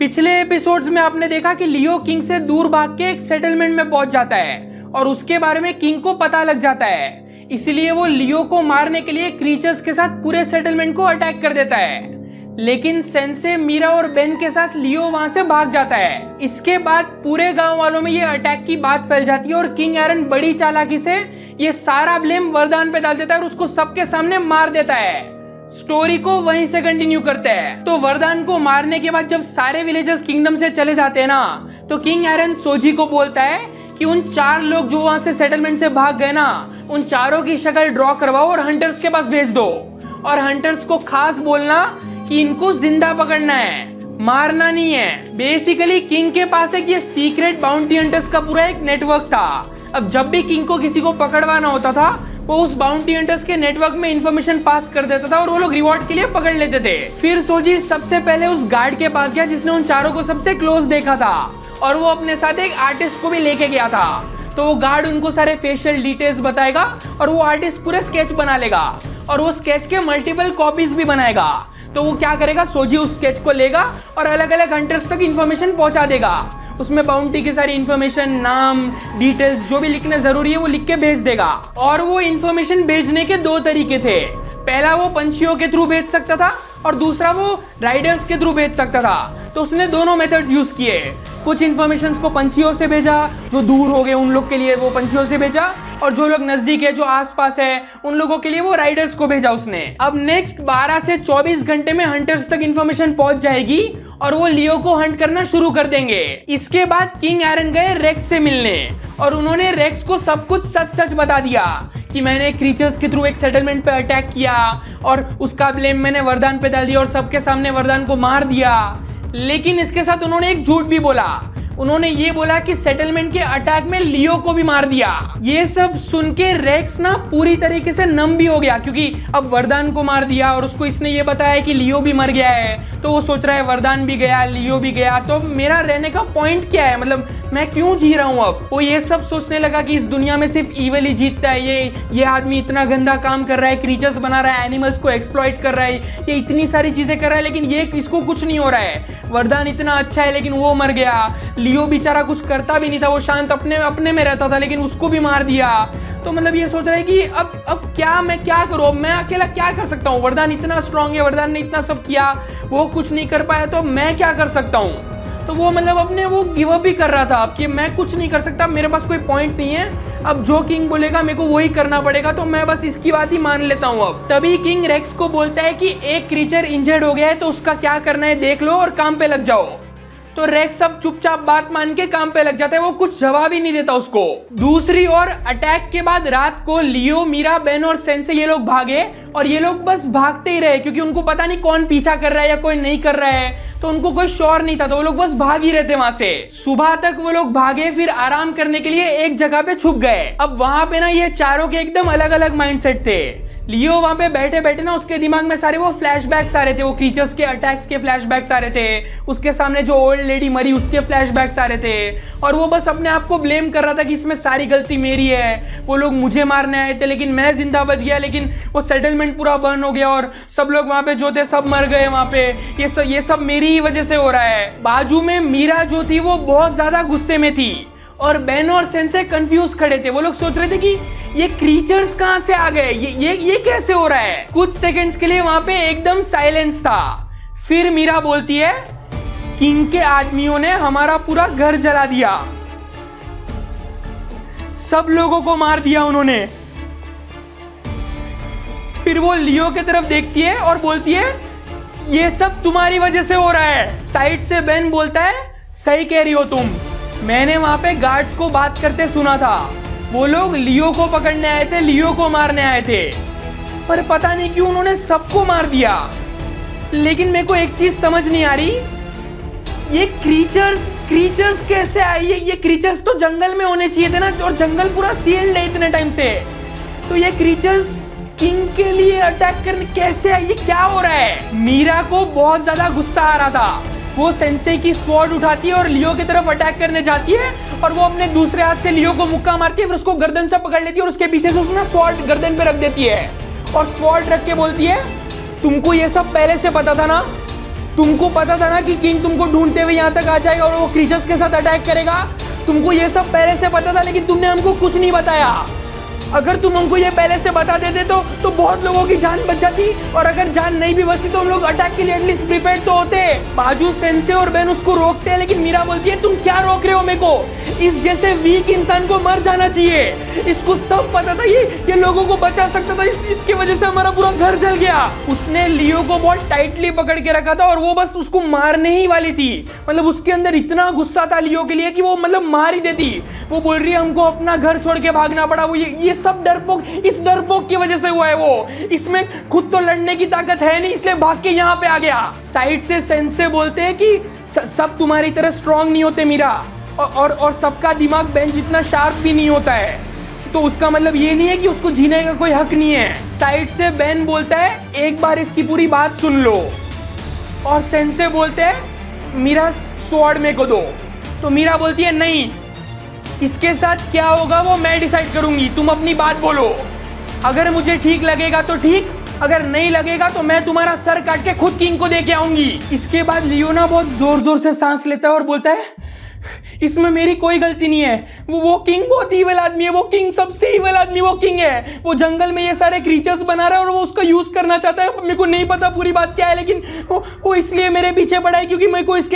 पिछले एपिसोड्स में आपने देखा कि लियो किंग से दूर भाग के एक सेटलमेंट में पहुंच जाता है और उसके बारे में किंग को पता लग जाता है। इसलिए वो लियो को मारने के लिए क्रीचर्स के साथ पूरे सेटलमेंट को अटैक कर देता है। लेकिन सेंसे, मीरा और बेन के साथ लियो वहां से भाग जाता है। इसके बाद पूरे गांव वालों में ये अटैक की बात फैल जाती है और किंग एरन बड़ी चालाकी से ये सारा ब्लेम वरदान पे डाल देता है और उसको सबके सामने मार देता है। स्टोरी को वहीं से कंटिन्यू करते हैं। तो वरदान को मारने के बाद जब सारे विलेजर्स किंगडम से चले जाते हैं ना, तो किंग एरन सोजी को बोलता है कि उन 4 लोग जो वहां से सेटलमेंट से भाग गए ना, उन चारों की शक्ल ड्रॉ करवाओ और हंटर्स के पास भेज दो। और हंटर्स को खास बोलना कि इनको जिंदा पकड़ना है, मारना नहीं है। बेसिकली किंग के पास एक ये सीक्रेट बाउंटी हंटर्स का पूरा एक नेटवर्क था। अब जब भी किंग को किसी को पकड़वाना होता था, वो उस बाउंटी हंटर्स के नेटवर्क में इंफॉर्मेशन पास कर देता था और वो लोग रिवॉर्ड के लिए पकड़ लेते थे। फिर सोजी सबसे पहले उस गार्ड के पास गया जिसने उन चारों को सबसे क्लोज देखा था और वो अपने साथ एक आर्टिस्ट को भी लेके गया था। तो वो गार्ड उनको सारे फेशियल डिटेल्स बताएगा और वो आर्टिस्ट पूरे स्केच बना लेगा और वो स्केच के मल्टीपल कॉपीज भी बनाएगा। तो वो क्या करेगा, सोजी उस स्केच को लेगा और अलग अलग हंटर्स तक इंफॉर्मेशन पहुंचा देगा। उसमें बाउंटी की सारी इंफॉर्मेशन, नाम, डिटेल्स जो भी लिखने जरूरी है वो लिख के भेज देगा। और वो इंफॉर्मेशन भेजने के 2 तरीके थे। पहला वो पंछियों के थ्रू भेज सकता था और दूसरा वो राइडर्स के थ्रू भेज सकता था। तो उसने दोनों मेथड्स यूज किए। कुछ इंफॉर्मेशंस को पंछियों से भेजा, जो दूर हो गए उन लोग के लिए वो पंछियों से भेजा, और जो लोग नजदीक है, जो आसपास है, उन लोगों के लिए वो राइडर्स को भेजा उसने। अब नेक्स्ट 12 से 24 घंटे में हंटर्स तक इंफॉर्मेशन पहुंच जाएगी और वो लियो को हंट करना शुरू कर देंगे। इसके बाद किंग एरन गए रेक्स से मिलने और उन्होंने रेक्स को सब कुछ सच सच बता दिया कि मैंने क्रीचर्स के थ्रू एक सेटलमेंट पे अटैक किया और उसका ब्लेम मैंने वरदान पे डाल दिया और सबके सामने वरदान को मार दिया। लेकिन इसके साथ उन्होंने एक झूठ भी बोला। उन्होंने ये बोला कि सेटलमेंट के अटैक में लियो को भी मार दिया। ये सब सुन के रेक्स ना पूरी तरीके से नम भी हो गया, क्योंकि अब वरदान को मार दिया और उसको इसने ये बताया कि लियो भी मर गया है। तो वो सोच रहा है वरदान भी गया, लियो भी गया, तो मेरा रहने का पॉइंट क्या है, मतलब मैं क्यों जी रहा हूं। अब वो ये सब सोचने लगा कि इस दुनिया में सिर्फ ईविल ही जीतता है। ये आदमी इतना गंदा काम कर रहा है, क्रीचर्स बना रहा है, एनिमल्स को एक्सप्लॉइट कर रहा है, ये इतनी सारी चीजें कर रहा है, लेकिन ये इसको कुछ नहीं हो रहा है। वरदान इतना अच्छा है लेकिन वो मर गया। लियो बेचारा कुछ करता भी नहीं था, वो शांत अपने में रहता था, लेकिन उसको भी मार दिया। तो मतलब ये सोच रहा है कि अब क्या, मैं क्या करूं, मैं अकेला क्या कर सकता हूं। वरदान इतना स्ट्रांग है, वरदान ने इतना सब किया, वो कुछ नहीं कर पाया, तो मैं क्या कर सकता हूं। तो वो मतलब अपने वो गिव अप भी कर रहा था कि मैं कुछ नहीं कर सकता, मेरे पास कोई पॉइंट नहीं है, अब जो किंग बोलेगा मेरे को वही करना पड़ेगा, तो मैं बस इसकी बात ही मान लेता हूं। अब तभी किंग रेक्स को बोलता है कि एक क्रीचर इंजर्ड हो गया है, तो उसका क्या करना है देख लो और काम पे लग जाओ। तो रेक्स अब चुपचाप बात मान के काम पे लग जाता है, वो कुछ जवाब ही नहीं देता उसको। दूसरी ओर अटैक के बाद रात को लियो, मीरा, बेन और सेंसे ये लोग भागे और ये लोग बस भागते ही रहे, क्योंकि उनको पता नहीं कौन पीछा कर रहा है या कोई नहीं कर रहा है, तो उनको कोई श्योर नहीं था, तो वो लोग बस भाग ही रहे थे वहां से। सुबह तक वो लोग भागे, फिर आराम करने के लिए एक जगह पे छुप गए। अब वहां पे ना ये चारों के एकदम अलग अलग माइंडसेट थे। लियो वहां पे बैठे बैठे ना उसके दिमाग में सारे वो फ्लैशबैक्स आ रहे थे, वो क्रीचर्स के अटैक्स के फ्लैशबैक्स आ रहे थे, उसके सामने जो ओल्ड लेडी मरी उसके फ्लैशबैक्स आ रहे थे, और वो बस अपने आप को ब्लेम कर रहा था कि इसमें सारी गलती मेरी है, वो लोग मुझे मारने आए थे लेकिन मैं जिंदा बच गया, लेकिन वो सेटलमेंट पूरा बर्न हो गया और सब लोग वहां पे जो थे सब मर गए वहां पे, ये सब मेरी ही वजह से हो रहा है। बाजू में मीरा जो थी वो बहुत ज्यादा गुस्से में थी और बेन और सेंसे कंफ्यूज खड़े थे। वो लोग सोच रहे थे कि ये क्रीचर्स कहां से आ गए, ये कैसे हो रहा है। कुछ सेकंड्स के लिए वहां पे एकदम साइलेंस था। फिर मीरा बोलती है, किंग के आदमियों ने हमारा पूरा घर जला दिया, सब लोगों को मार दिया उन्होंने। फिर वो लियो की तरफ देखती है और बोलती है, ये सब तुम्हारी वजह से हो रहा है। साइड से बेन बोलता है, सही कह रही हो तुम, मैंने वहां पे गार्ड्स को बात करते सुना था, वो लोग लियो को पकड़ने आए थे, लियो को मारने आए थे, पर पता नहीं क्यों उन्होंने सबको मार दिया। लेकिन मेरे को एक चीज समझ नहीं आ रही, ये क्रीचर्स कैसे आए। ये क्रीचर्स तो जंगल में होने चाहिए थे ना, और जंगल पूरा सील्ड है इतने टाइम से, तो ये क्रीचर्स किंग के लिए अटैक करने कैसे आए, ये क्या हो रहा है। मीरा को बहुत ज्यादा गुस्सा आ रहा था, वो सेंसे की स्वॉर्ड उठाती है और लियो की तरफ अटैक करने जाती है और वो अपने दूसरे हाथ से लियो को मुक्का मारती है, फिर उसको गर्दन से पकड़ लेती है और उसके पीछे से उसने स्वॉर्ड गर्दन पे रख देती है और स्वॉर्ड रख के बोलती है, तुमको ये सब पहले से पता था ना, तुमको पता था ना कि किंग तुमको ढूंढते हुए यहाँ तक आ जाएगा और वो क्रीचर्स के साथ अटैक करेगा। तुमको ये सब पहले से पता था, लेकिन तुमने हमको कुछ नहीं बताया। अगर तुम हमको ये पहले से बता देते तो बहुत लोगों की जान बच जाती, और अगर जान नहीं भी बची तो हम लोग अटैक के लिए एटलीस्ट प्रिपेयर्ड तो होते। बाजू, सेंसे और बेन उसको रोकते हैं, लेकिन मीरा बोलती है तुम क्या रोक रहे हो मेरे को? इस जैसे वीक इंसान को मर जाना चाहिए। इसको सब पता था ये लोगों को बचा सकता था, इसकी वजह से हमारा पूरा घर जल गया। उसने लियो को बहुत टाइटली पकड़ के रखा था और वो बस उसको मारने ही वाली थी। मतलब उसके अंदर इतना गुस्सा था लियो के लिए कि वो मतलब मार ही देती। वो बोल रही है हमको अपना घर छोड़ के भागना पड़ा, वो ये सब डरपोक, इस डरपोक की वजह से हुआ है। वो इसमें खुद तो लड़ने की ताकत है नहीं, इसलिए भाग के यहाँ पे आ गया। साइड से सेंसे बोलते हैं कि सब तुम्हारी तरह स्ट्रांग नहीं होते मीरा, और सबका दिमाग बेन जितना शार्प भी नहीं होता है। तो उसका मतलब ये नहीं है कि उसको जीने का कोई हक नहीं है। साइड से बेन बोलता है एक बार इसकी पूरी बात सुन लो, और सेंसे बोलते हैं मीरा स्वॉर्ड मेरे को दो। तो मीरा बोलती है नहीं, इसके साथ क्या होगा वो मैं डिसाइड करूंगी, तुम अपनी बात बोलो। अगर मुझे ठीक लगेगा तो ठीक, अगर नहीं लगेगा तो मैं तुम्हारा सर काट के खुद किंग को दे के आऊंगी। इसके बाद लियोना बहुत जोर जोर से सांस लेता है और बोलता है इसमें मेरी कोई गलती नहीं है। वो किंग बहुत ईविल आदमी है, वो किंग सबसे ईविल आदमी, वो किंग है। वो जंगल में ये सारे क्रीचर्स बना रहा है और वो उसका यूज करना चाहता है। मेरे को नहीं पता पूरी बात क्या है, लेकिन वो इसलिए मेरे पीछे पड़ा है क्योंकि मेरे को इस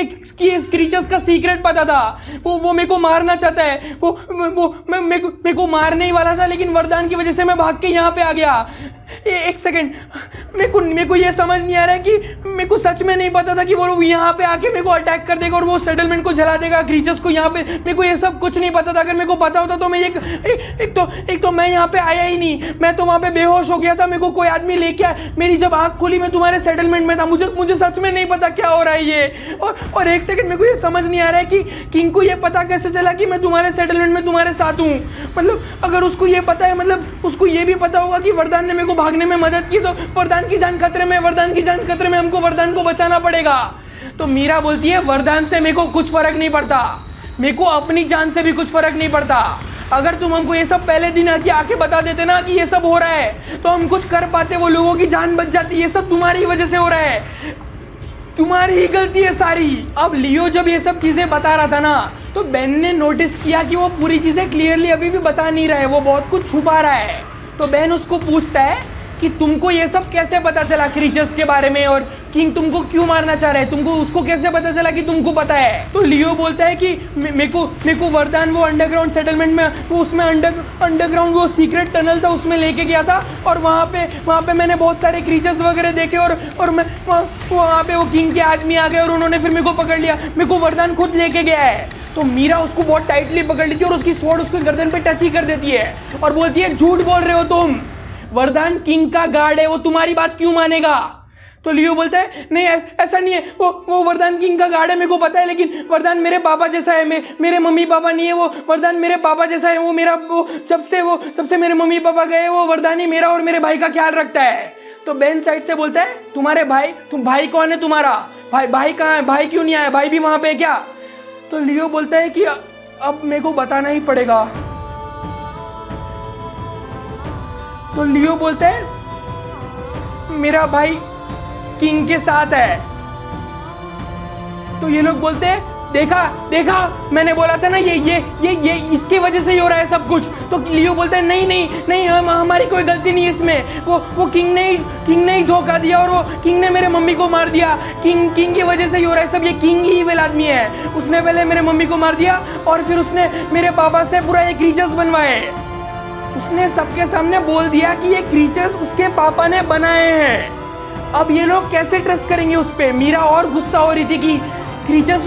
क्रीचर्स का सीक्रेट पता था। वो मेरे को मारना चाहता है। मेरे को मारने ही वाला था, लेकिन वरदान की वजह से मैं भाग के यहाँ पे आ गया। एक सेकंड, मेरे को ये समझ नहीं आ रहा है कि मेरे को सच में नहीं पता था कि वो यहाँ पे आके मेरे को अटैक कर देगा और वो सेटलमेंट को जला देगा, क्रीचर्स को यहाँ पे। मेरे को ये सब कुछ नहीं पता था। अगर मेरे को पता होता तो मैं एक तो मैं यहाँ पे आया ही नहीं, मैं तो वहाँ पे बेहोश हो गया था। मेरे को कोई आदमी लेके आया, मेरी जब आँख खुली मैं तुम्हारे सेटलमेंट में था। मुझे सच में नहीं पता क्या हो रहा है ये। और एक सेकंड, मेरे को ये समझ नहीं आ रहा है कि किंग को ये पता कैसे चला कि मैं तुम्हारे सेटलमेंट में तुम्हारे साथ हूँ। मतलब अगर उसको ये पता है, मतलब उसको ये भी पता होगा कि वरदान ने मेरे को भागने में मदद की, तो वरदान की जान खतरे में, वरदान की जान खतरे में, हमको वरदान को बचाना पड़ेगा। तो मीरा बोलती है वरदान से मेरे को कुछ फर्क नहीं पड़ता, मेरे को अपनी जान से भी कुछ फर्क नहीं पड़ता। अगर तुम हमको ये सब पहले दिन आके बता देते ना कि ये सब हो रहा है, तो हम कुछ कर पाते, वो लोगों की जान बच जाती। ये सब तुम्हारी वजह से हो रहा है, तुम्हारी ही गलती है सारी। अब लियो जब ये सब चीजें बता रहा था ना, तो बेन ने नोटिस किया कि वो पूरी चीजें क्लियरली अभी भी बता नहीं रहा है, वो बहुत कुछ छुपा रहा है। तो बेन उसको पूछता है कि तुमको ये सब कैसे पता चला क्रीचर्स के बारे में, और किंग तुमको क्यों मारना चाह रहा है, तुमको उसको कैसे पता चला कि तुमको पता है? तो लियो बोलता है कि मेरे को वरदान वो अंडरग्राउंड सेटलमेंट में, वो उसमें अंडरग्राउंड वो सीक्रेट टनल था, उसमें लेके गया था, और वहाँ पे मैंने बहुत सारे क्रीचर्स वगैरह देखे, और मैं वहाँ पे वो किंग के आदमी आ गए और उन्होंने फिर मेरे को पकड़ लिया। मेरे को वरदान खुद लेके गया है। तो मीरा उसको बहुत टाइटली पकड़ लेती है और उसकी स्वॉर्ड उसके गर्दन पे टच ही कर देती है और बोलती है झूठ बोल रहे हो तुम, वरदान किंग का गार्ड है, वो तुम्हारी बात क्यों मानेगा? तो लियो बोलता है नहीं ऐसा नहीं है, वो वरदान किंग का गार्ड है, मेरे को पता है, लेकिन वरदान मेरे पापा जैसा है, मेरे मम्मी पापा नहीं है, वो वरदान मेरे पापा जैसा है। वो मेरा जब से मेरे मम्मी पापा गए, वो वरदान ही मेरा और मेरे भाई का ख्याल रखता है। तो बेन साइड से बोलता है तुम्हारे भाई, भाई कौन है तुम्हारा? भाई कहाँ है? भाई क्यों नहीं आया? भाई भी वहां पे क्या? तो लियो बोलता है कि अब मेरे को बताना ही पड़ेगा। तो लियो बोलता है मेरा भाई किंग के साथ है। तो ये लोग बोलते हैं देखा मैंने बोला था ना, ये इसके वजह से ही हो रहा है सब कुछ। तो लियो बोलता है नहीं हमारी कोई गलती नहीं है इसमें, वो किंग ने ही धोखा दिया, और वो किंग ने मेरे मम्मी को मार दिया। किंग की वजह से ही हो रहा है सब, ये किंग ही ईविल आदमी है। उसने पहले मेरे मम्मी को मार दिया और फिर उसने मेरे पापा से पूरा एक क्रीचर्स बनवाए। उसने सबके सामने बोल दिया कि ये क्रीचर्स उसके पापा ने बनाए हैं। अब ये लोग कैसे ट्रस्ट करेंगे उस पे? मीरा और गुस्सा हो रही थी कि क्रीचर्स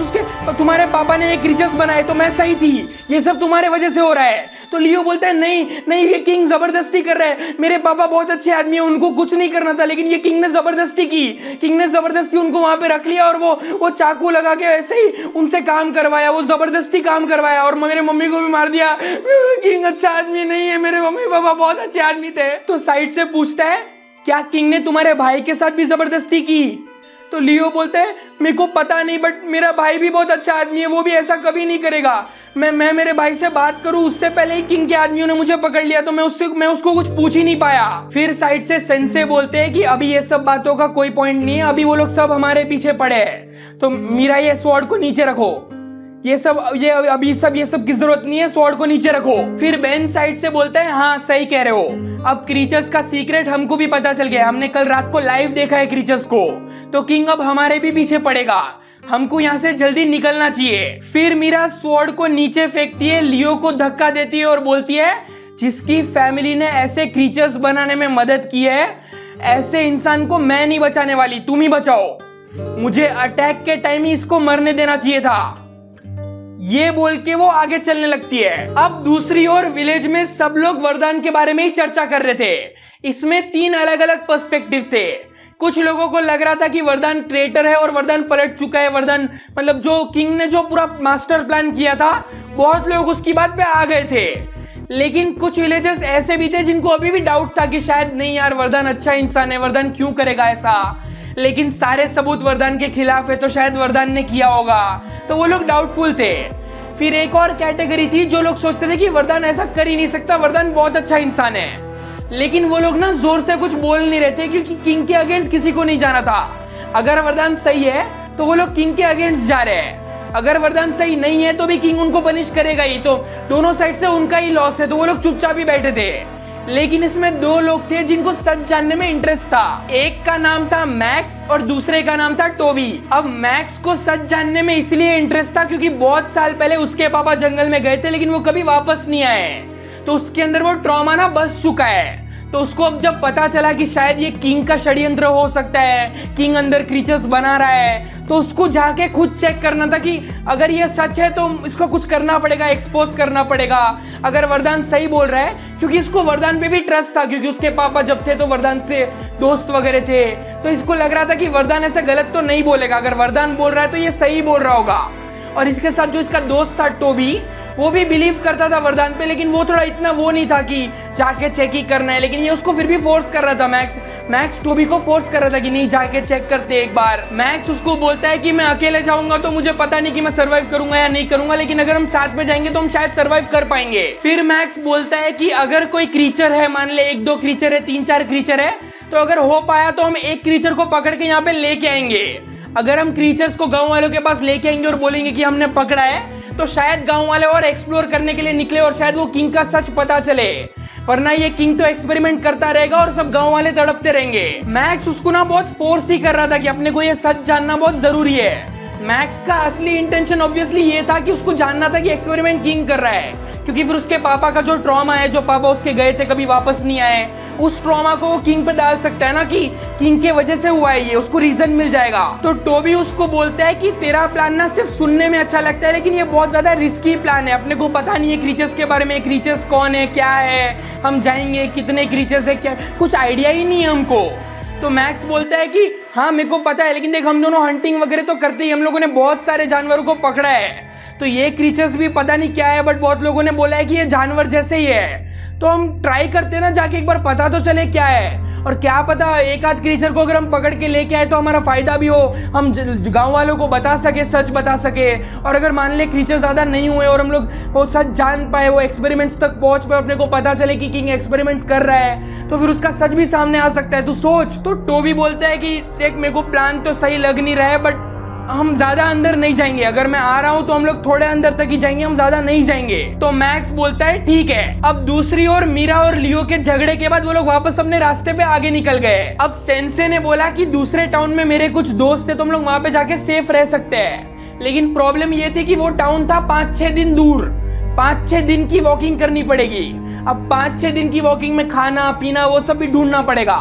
तुम्हारे पापा ने ये क्रीचर्स बनाए, तो मैं सही थी, ये सब तुम्हारे वजह से हो रहा है। तो लियो बोलता है नहीं ये किंग जबरदस्ती कर रहा है, मेरे पापा बहुत अच्छे आदमी है, उनको कुछ नहीं करना था, लेकिन ये किंग ने जबरदस्ती की। किंग ने जबरदस्ती उनको वहां पे रख लिया और वो चाकू लगा के ऐसे ही उनसे काम करवाया, वो जबरदस्ती काम करवाया, और मेरे मम्मी को भी मार दिया। किंग अच्छा आदमी नहीं है, मेरे मम्मी पापा बहुत अच्छे आदमी थे। तो साइड से पूछता है क्या किंग ने तुम्हारे भाई के साथ भी जबरदस्ती की? तो लियो बोलता है मेरे को पता नहीं, बट मेरा भाई भी बहुत अच्छा आदमी है, वो भी ऐसा कभी नहीं करेगा। मैं मेरे भाई से बात करूं उससे पहले ही किंग के आदमियों ने मुझे पकड़ लिया, तो मैं उसको कुछ पूछ ही नहीं पाया। फिर साइड से सेंसे बोलते हैं कि अभी ये सब बातों का कोई पॉइंट नहीं है, अभी वो लोग सब हमारे पीछे पड़े हैं, तो मीरा ये स्वॉर्ड को नीचे रखो, ये सब की जरूरत नहीं है, स्वॉर्ड को नीचे रखो। फिर बेन साइड से बोलता है हाँ सही कह रहे हो, अब क्रीचर्स का सीक्रेट हमको भी पता चल गया, हमने कल रात को लाइव देखा है क्रीचर्स को, तो किंग अब हमारे भी पीछे पड़ेगा, हमको यहाँ से जल्दी निकलना चाहिए। फिर मीरा स्वॉर्ड को नीचे फेंकती है, लियो को धक्का देती है और बोलती है जिसकी फैमिली ने ऐसे क्रीचर्स बनाने में मदद की है, ऐसे इंसान को मैं नहीं बचाने वाली, तुम ही बचाओ, मुझे अटैक के टाइम ही इसको मरने देना चाहिए था। ये बोल के वो आगे चलने लगती है। अब दूसरी ओर विलेज में सब लोग वरदान के बारे में ही चर्चा कर रहे थे। इसमें 3 अलग अलग पर्सपेक्टिव थे। कुछ लोगों को लग रहा था कि वरदान ट्रेटर है और वरदान पलट चुका है, वरदान मतलब जो किंग ने जो पूरा मास्टर प्लान किया था, बहुत लोग उसकी बात पे आ गए थे। लेकिन कुछ विलेजर्स ऐसे भी थे जिनको अभी भी डाउट था कि शायद नहीं यार वरदान अच्छा इंसान है, वरदान क्यों करेगा ऐसा, लेकिन सारे सबूत वरदान के खिलाफ है तो शायद वरदान ने किया होगा, तो वो लोग डाउटफुल थे। फिर एक और कैटेगरी थी जो लोग सोचते थे कि वरदान ऐसा कर ही नहीं सकता, वरदान बहुत अच्छा इंसान है, लेकिन वो लोग ना जोर से कुछ बोल नहीं रहे थे क्योंकि किंग के अगेंस्ट किसी को नहीं जाना था। अगर वरदान सही है तो वो लोग किंग के अगेंस्ट जा रहे हैं, अगर वरदान सही नहीं है तो भी किंग उनको पनिश करेगा ही, तो दोनों साइड से उनका ही लॉस है, तो वो लोग चुपचाप ही बैठे थे। लेकिन इसमें 2 लोग थे जिनको सच जानने में इंटरेस्ट था। एक का नाम था मैक्स और दूसरे का नाम था टोबी। अब मैक्स को सच जानने में इसलिए इंटरेस्ट था क्योंकि बहुत साल पहले उसके पापा जंगल में गए थे लेकिन वो कभी वापस नहीं आए, तो उसके अंदर वो ट्रॉमा ना बस चुका है। तो उसको अब जब पता चला कि शायद ये किंग का षड्यंत्र हो सकता है, किंग अंदर क्रीचर्स बना रहा है, तो उसको जाके खुद चेक करना था कि अगर ये सच है तो इसको कुछ करना पड़ेगा, एक्सपोज करना पड़ेगा। अगर वरदान सही बोल रहा है, क्योंकि इसको वरदान पे भी ट्रस्ट था क्योंकि उसके पापा जब थे तो वरदान से दोस्त वगैरह थे, तो इसको लग रहा था कि वरदान ऐसे गलत तो नहीं बोलेगा, अगर वरदान बोल रहा है तो ये सही बोल रहा होगा। और इसके साथ जो इसका दोस्त था टोबी, वो भी बिलीव करता था वरदान पे, लेकिन वो थोड़ा इतना वो नहीं था कि जाके चेक ही करना है, लेकिन ये उसको फिर भी फोर्स कर रहा था। मैक्स टोबी को फोर्स कर रहा था कि नहीं जाके चेक करते एक बार। मैक्स उसको बोलता है कि मैं अकेले जाऊंगा तो मुझे पता नहीं कि मैं सर्वाइव करूंगा या नहीं करूंगा, लेकिन अगर हम साथ में जाएंगे तो हम शायद सर्वाइव कर पाएंगे। फिर मैक्स बोलता है कि अगर कोई क्रीचर है, मान ले 1-2 क्रीचर है, 3-4 क्रीचर है, तो अगर हो पाया तो हम एक क्रीचर को पकड़ के यहाँ पे लेके आएंगे। अगर हम क्रीचर्स को गांव वालों के पास लेके आएंगे और बोलेंगे कि हमने पकड़ा है, तो शायद गांव वाले और एक्सप्लोर करने के लिए निकले और शायद वो किंग का सच पता चले, वरना ये किंग तो एक्सपेरिमेंट करता रहेगा और सब गांव वाले तड़पते रहेंगे। मैक्स उसको ना बहुत फोर्स ही कर रहा था कि अपने को ये सच जानना बहुत जरूरी है। मैक्स का असली इंटेंशन ऑब्वियसली ये था कि उसको जानना था कि एक्सपेरिमेंट किंग कर रहा है, क्योंकि फिर उसके पापा का जो ट्रॉमा है, जो पापा उसके गए थे कभी वापस नहीं आए, उस ट्रॉमा को वो किंग पे डाल सकता है ना कि किंग के वजह से हुआ है ये, उसको रीजन मिल जाएगा। तो टोबी उसको बोलता है कि तेरा प्लान ना सिर्फ सुनने में अच्छा लगता है, लेकिन ये बहुत ज्यादा रिस्की प्लान है, अपने को पता नहीं है क्रीचर्स के बारे में, क्रीचर्स कौन है, क्या है, हम जाएंगे, कितने क्रीचर्स है, क्या कुछ आइडिया ही नहीं है हमको। तो मैक्स बोलता है कि हाँ मेरे को पता है, लेकिन देख हम दोनों हंटिंग वगैरह तो करते ही, हम लोगों ने बहुत सारे जानवरों को पकड़ा है, तो ये क्रीचर्स भी पता नहीं क्या है, बट बहुत लोगों ने बोला है कि ये जानवर जैसे ही है, तो हम ट्राई करते ना जाके एक बार पता तो चले क्या है, और क्या पता एक आध क्रीचर को अगर हम पकड़ के लेके आए तो हमारा फायदा भी हो, हम गांव वालों को बता सके, सच बता सके। और अगर मान ले क्रीचर ज्यादा नहीं हुए और हम लोग वो सच जान पाए, वो एक्सपेरिमेंट्स तक पहुंच पाए, अपने को पता चले कि किंग एक्सपेरिमेंट्स कर रहा है, तो फिर उसका सच भी सामने आ सकता है, तू सोच। तो टोबी बोलता है कि देख मेरे को प्लान तो सही लग नहीं रहा है, बट हम ज्यादा अंदर नहीं जाएंगे, अगर मैं आ रहा हूं तो हम लोग थोड़े अंदर तक ही जाएंगे, हम ज्यादा नहीं जाएंगे। तो मैक्स बोलता है ठीक है। अब दूसरी ओर मीरा और लियो के झगड़े के बाद वो लोग वापस अपने रास्ते पे आगे निकल गए। अब सेंसे ने बोला कि दूसरे टाउन में मेरे कुछ दोस्त थे, तो हम लोग वहां पे जाके सेफ रह सकते हैं, लेकिन प्रॉब्लम ये थी कि वो टाउन था 5-6 दिन दूर, 5-6 दिन की वॉकिंग करनी पड़ेगी। अब 5-6 दिन की वॉकिंग में खाना पीना वो सब भी ढूंढना पड़ेगा।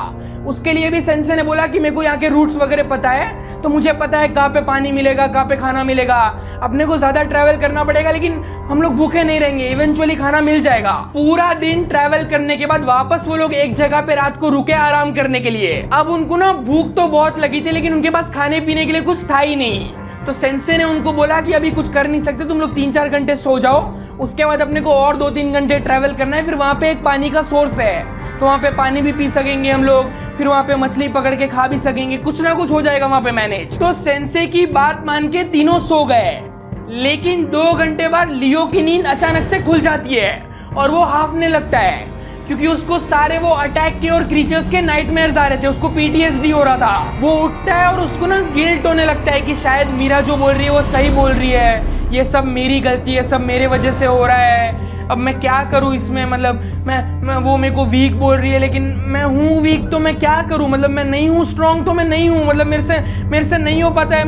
उसके लिए भी सेंसे ने बोला कि मेरे को यहाँ के रूट्स वगैरह पता है, तो मुझे पता है कहाँ पे पानी मिलेगा, कहाँ पे खाना मिलेगा। अपने को ज्यादा ट्रैवल करना पड़ेगा, लेकिन हम लोग भूखे नहीं रहेंगे, इवेंचुअली खाना मिल जाएगा। पूरा दिन ट्रैवल करने के बाद वापस वो लोग एक जगह पे रात को रुके आराम करने के लिए। अब उनको ना भूख तो बहुत लगी थी, लेकिन उनके पास खाने पीने के लिए कुछ था ही नहीं। तो सेंसे ने उनको बोला कि अभी कुछ कर नहीं सकते, तुम लोग 3-4 घंटे सो जाओ, उसके बाद अपने को और 2-3 घंटे ट्रैवल करना है, फिर वहां पे एक पानी का सोर्स है, तो वहाँ पे पानी भी पी सकेंगे हम लोग, फिर वहाँ पे मछली पकड़ के खा भी सकेंगे, कुछ ना कुछ हो जाएगा वहाँ पे मैनेज। तो सेंसे की बात मान के तीनों सो गए, लेकिन 2 घंटे बाद लियो की नींद अचानक से खुल जाती है और वो हाफने लगता है, क्योंकि उसको सारे वो अटैक के और क्रीचर्स के नाइटमेयर्स आ रहे थे, उसको पीटीएसडी हो रहा था। वो उठता है और उसको ना गिल्ट होने लगता है कि शायद मीरा जो बोल रही है वो सही बोल रही है, ये सब मेरी गलती है, सब मेरे वजह से हो रहा है, अब मैं क्या करूं इसमें, मतलब मैं वो मेरे को वीक बोल रही है, लेकिन मैं हूँ वीक तो मैं क्या करूं, मतलब मैं नहीं हूँ स्ट्रांग तो मैं नहीं हूँ, मतलब मेरे से नहीं हो पाता है,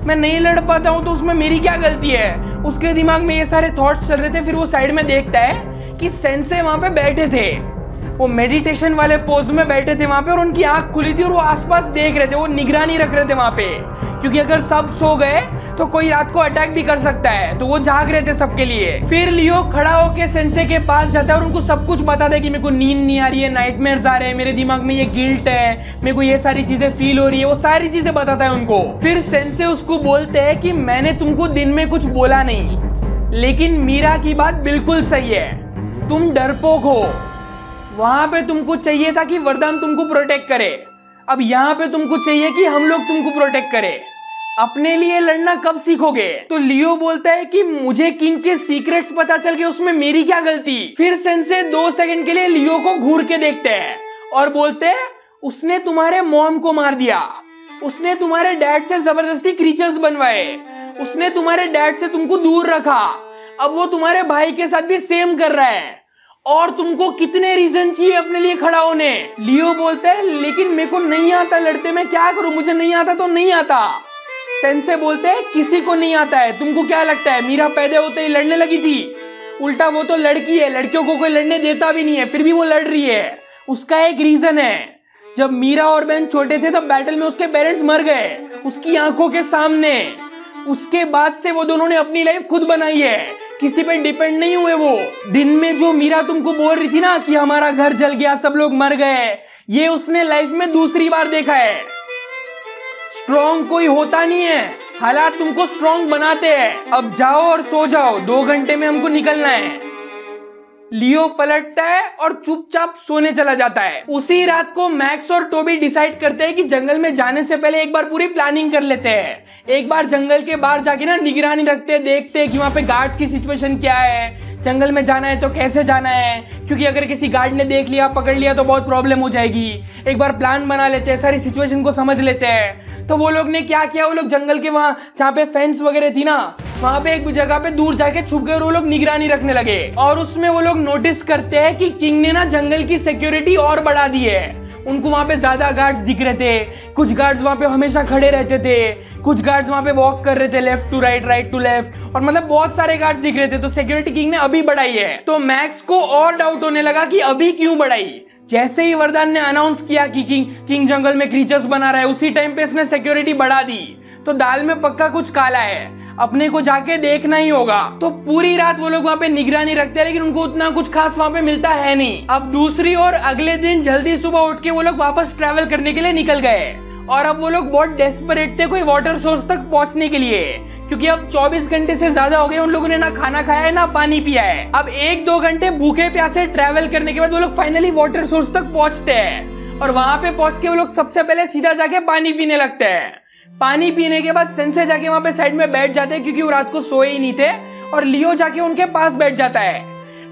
मैं नहीं लड़ पाता हूँ, तो उसमें मेरी क्या गलती है। उसके दिमाग में ये सारे थॉट्स चल रहे थे। फिर वो साइड में देखता है कि सेंसे वहां पे बैठे थे, वो मेडिटेशन वाले पोज में बैठे थे वहां पे, और उनकी आंख खुली थी और वो आसपास देख रहे थे, वो निगरानी रख रहे थे वहां पे, क्योंकि अगर सब सो गए तो कोई रात को अटैक भी कर सकता है, तो वो जाग रहे थे सबके लिए। फिर लियो खड़ा होके सेंसे के पास जाता है और उनको सब कुछ बताता है कि मेरे को नींद नहीं आ रही है, नाइटमेयर्स आ रहे हैं, मेरे दिमाग में ये गिल्ट है, मेरे को ये सारी चीजें फील हो रही है, वो सारी चीजें बताता है उनको। फिर सेंसे उसको बोलते हैं कि मैंने तुमको दिन में कुछ बोला नहीं, लेकिन मीरा की बात बिल्कुल सही है, तुम डरपोक हो, वहां पे तुमको चाहिए था कि वरदान तुमको प्रोटेक्ट करे, अब यहाँ पे तुमको चाहिए कि हम लोग तुमको प्रोटेक्ट करें, अपने लिए लड़ना कब सीखोगे। तो लियो बोलता है कि मुझे किंग के सीक्रेट्स पता चल गए, उसमें मेरी क्या गलती। फिर सेंसे 2 सेकंड के लिए लियो को घूर के देखते हैं और बोलते हैं उसने तुम्हारे मॉम को मार दिया, उसने तुम्हारे डैड से जबरदस्ती क्रीचर्स बनवाए, उसने तुम्हारे डैड से तुमको दूर रखा, अब वो तुम्हारे भाई के साथ भी सेम कर रहा है, और तुमको कितने रीजन चाहिए अपने लिए खड़ा होने। लियो बोलता है लेकिन मेरे को नहीं आता लड़ते, मैं क्या करूं, मुझे नहीं आता तो नहीं आता। सेंसे बोलते हैं किसी को नहीं आता है, तुमको क्या लगता है मीरा पैदा होते ही लड़ने लगी थी, उल्टा वो तो लड़की है, लड़कियों को कोई लड़ने देता भी नहीं है, फिर भी वो लड़ रही है। उसका एक रीजन है, जब मीरा और बहन छोटे थे तब बैटल में उसके पेरेंट्स मर गए उसकी आंखों के सामने, उसके बाद से वो दोनों ने अपनी लाइफ खुद बनाई है, किसी पे डिपेंड नहीं हुए। वो दिन में जो मीरा तुमको बोल रही थी ना कि हमारा घर जल गया, सब लोग मर गए, ये उसने लाइफ में दूसरी बार देखा है। स्ट्रॉन्ग कोई होता नहीं है, हालात तुमको स्ट्रॉन्ग बनाते हैं। अब जाओ और सो जाओ, 2 घंटे में हमको निकलना है। लियो पलटता है और चुपचाप सोने चला जाता है। उसी रात को मैक्स और टोबी डिसाइड करते हैं कि जंगल में जाने से पहले एक बार पूरी प्लानिंग कर लेते हैं, एक बार जंगल के बाहर जाके ना निगरानी रखते हैं, देखते हैं कि वहां पे गार्ड्स की सिचुएशन क्या है, जंगल में जाना है तो कैसे जाना है, क्योंकि अगर किसी गार्ड ने देख लिया, पकड़ लिया तो बहुत प्रॉब्लम हो जाएगी। एक बार प्लान बना लेते हैं, सारी सिचुएशन को समझ लेते हैं। तो वो लोग ने क्या किया, वो लोग जंगल के वहां जहाँ पे फेंस वगैरह थी ना, वहां पे एक जगह पे दूर जाके छुप गए और वो लोग निगरानी रखने लगे। और उसमें वो लोग नोटिस करते हैं कि किंग ने ना जंगल की सिक्योरिटी और बढ़ा दी है, उनको वहां पे ज्यादा गार्ड्स दिख रहे थे, कुछ गार्ड्स वहां पे हमेशा खड़े रहते थे, कुछ गार्ड्स वहां पे वॉक कर रहे थे left to right, right to left, और मतलब बहुत सारे गार्ड्स दिख रहे थे। तो सिक्योरिटी किंग ने अभी बढ़ाई है। तो मैक्स को और डाउट होने लगा कि अभी क्यों बढ़ाई। जैसे ही वरदान ने अनाउंस किया कि किंग जंगल में क्रीचर्स बना रहा है, उसी टाइम पे इसने सिक्योरिटी बढ़ा दी। तो दाल में पक्का कुछ काला है, अपने को जाके देखना ही होगा। तो पूरी रात वो लोग वहाँ पे निगरानी रखते हैं, लेकिन उनको उतना कुछ खास वहाँ पे मिलता है नहीं। अब दूसरी ओर अगले दिन जल्दी सुबह उठ के वो लोग वापस ट्रैवल करने के लिए निकल गए, और अब वो लोग बहुत डेस्परेट थे कोई वाटर सोर्स तक पहुंचने के लिए, क्योंकि अब 24 घंटे से ज्यादा हो गए, उन लोगों ने ना खाना खाया है ना पानी पिया है। अब 1-2 घंटे भूखे प्यासे ट्रैवल करने के बाद वो लोग फाइनली वाटर सोर्स तक पहुंचते हैं, और वहां पे पहुंच के वो लोग सबसे पहले सीधा जाके पानी पीने लगते हैं। पानी पीने के बाद सेंसे जाके वहां पे साइड में बैठ जाते हैं, क्योंकि वो रात को सोए ही नहीं थे, और लियो जाके उनके पास बैठ जाता है।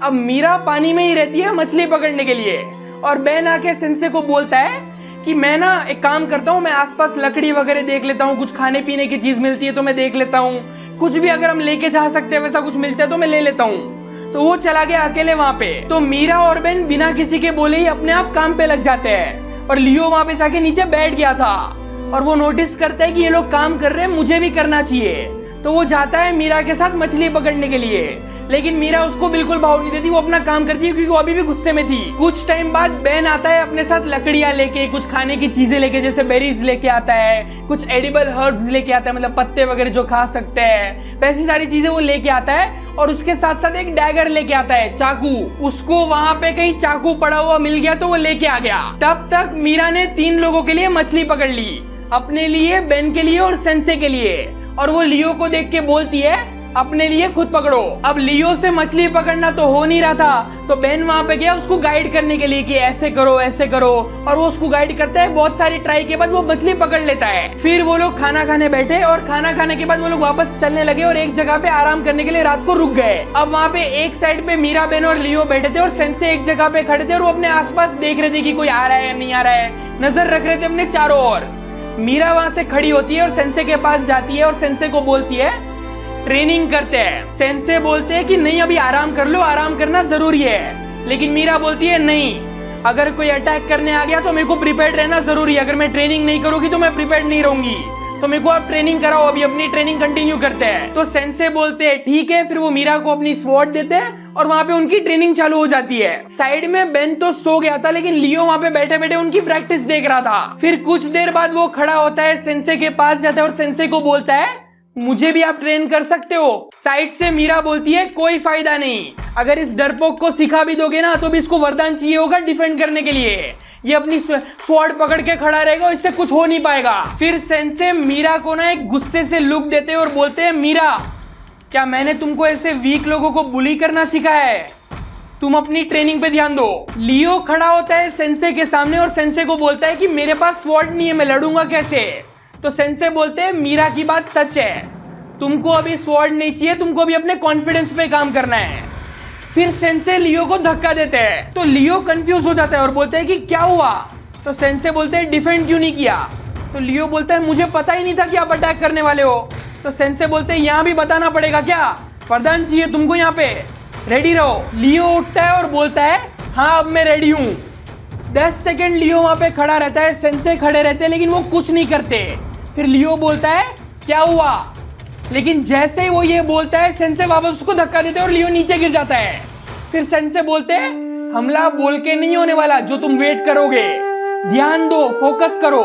अब मीरा पानी में ही रहती है मछली पकड़ने के लिए, और बेन आके सेंसे को बोलता है कि मैं ना एक काम करता हूँ, मैं आसपास लकड़ी वगैरह देख लेता हूँ, कुछ खाने पीने की चीज मिलती है तो मैं देख लेता हूँ, कुछ भी अगर हम लेके जा सकते हैं वैसा कुछ मिलता है तो मैं ले लेता हूँ। तो वो चला गया अकेले वहां पे। तो मीरा और बेन बिना किसी के बोले ही अपने आप काम पे लग जाते हैं, और लियो वहां पे जाके नीचे बैठ गया था, और वो नोटिस करता है कि ये लोग काम कर रहे हैं, मुझे भी करना चाहिए। तो वो जाता है मीरा के साथ मछली पकड़ने के लिए, लेकिन मीरा उसको बिल्कुल भाव नहीं देती, वो अपना काम करती है, क्योंकि वो अभी भी गुस्से में थी। कुछ टाइम बाद बेन आता है अपने साथ लकड़ियां लेके, कुछ खाने की चीजें लेके, जैसे बेरीज लेके आता है, कुछ एडिबल हर्ब्स लेके आता है, मतलब पत्ते वगैरह जो खा सकते हैं, वैसी सारी चीजें वो लेके आता है, और उसके साथ साथ एक डैगर लेके आता है, चाकू। उसको वहां पे कहीं चाकू पड़ा हुआ मिल गया तो वो लेके आ गया। तब तक मीरा ने 3 लोगों के लिए मछली पकड़ ली, अपने लिए, बेन के लिए और सेंसे के लिए। और वो लियो को देख के बोलती है अपने लिए खुद पकड़ो। अब लियो से मछली पकड़ना तो हो नहीं रहा था, तो बेन वहां पे गया उसको गाइड करने के लिए कि ऐसे करो ऐसे करो, और वो उसको गाइड करता है। बहुत सारी ट्राई के बाद वो मछली पकड़ लेता है। फिर वो लोग खाना खाने बैठे और खाना खाने के बाद वो लोग वापस चलने लगे और एक जगह पे आराम करने के लिए रात को रुक गए। अब वहाँ पे एक साइड पे मीरा, बेन और लियो बैठे थे और सेंसे एक जगह पे खड़े थे और वो अपने आसपास देख रहे थे कि कोई आ रहा है या नहीं आ रहा है, नजर रख रहे थे अपने चारों ओर। मीरा वहां से खड़ी होती है और सेंसे के पास जाती है और सेंसे को बोलती है ट्रेनिंग करते हैं। सेंसे बोलते हैं कि नहीं अभी आराम कर लो, आराम करना जरूरी है। लेकिन मीरा बोलती है नहीं, अगर कोई अटैक करने आ गया तो मेरे को प्रिपेयर्ड रहना जरूरी है। अगर मैं ट्रेनिंग नहीं करूंगी तो मैं प्रिपेयर्ड नहीं रहूंगी, तो मेरे को आप ट्रेनिंग कराओ, अभी अपनी ट्रेनिंग कंटिन्यू करते हैं। तो सेंसे बोलते हैं ठीक है। फिर वो मीरा को अपनी स्वॉर्ड देते हैं और वहां पे उनकी ट्रेनिंग चालू हो जाती है। साइड में बेन तो सो गया था, लेकिन लियो वहां पे बैठे बैठे उनकी प्रैक्टिस देख रहा था। फिर कुछ देर बाद वो खड़ा होता है, सेंसे के पास जाता है और सेंसे को बोलता है मुझे भी आप ट्रेन कर सकते हो। साइड से मीरा बोलती है कोई फायदा नहीं, अगर इस डरपोक को सिखा भी दोगे ना तो भी इसको वरदान चाहिए होगा डिफेंड करने के लिए। ये अपनी स्वॉर्ड पकड़ के खड़ा रहेगा, इससे कुछ हो नहीं पाएगा। फिर सेंसे मीरा को ना एक गुस्से से लुक देते हैं और बोलते हैं मीरा, क्या मैंने तुमको ऐसे वीक लोगों को बुली करना सिखाया है? तुम अपनी ट्रेनिंग पे ध्यान दो। लियो खड़ा होता है सेंसे के सामने और सेंसे को बोलता है कि मेरे पास स्वॉर्ड नहीं है, मैं लड़ूंगा कैसे? तो सेंसे बोलते हैं मीरा की बात सच है, तुमको अभी स्वॉर्ड नहीं चाहिए, तुमको भी अपने कॉन्फिडेंस पे काम करना है। फिर सेंसे लियो को धक्का देते हैं, तो लियो कंफ्यूज हो जाता है और बोलता है कि क्या हुआ? तो सेंसे बोलते हैं डिफेंड क्यों नहीं किया? तो लियो बोलता है मुझे पता ही नहीं था कि आप अटैक करने वाले हो। तो सेंसे बोलते हैं यहाँ भी बताना पड़ेगा क्या? वरदान चाहिए तुमको यहाँ पे, रेडी रहो। लियो उठता है और बोलता है हाँ अब मैं रेडी हूँ। 10 सेकेंड लियो वहां पे खड़ा रहता है, सेंसे खड़े रहते हैं लेकिन वो कुछ नहीं करते। फिर लियो बोलता है क्या हुआ? लेकिन जैसे ही वो ये बोलता है सेंसे वापस उसको धक्का देते हैं और लियो नीचे गिर जाता है। फिर सेंसे बोलते हैं हमला बोल के नहीं होने वाला जो तुम वेट करोगे, ध्यान दो, फोकस करो,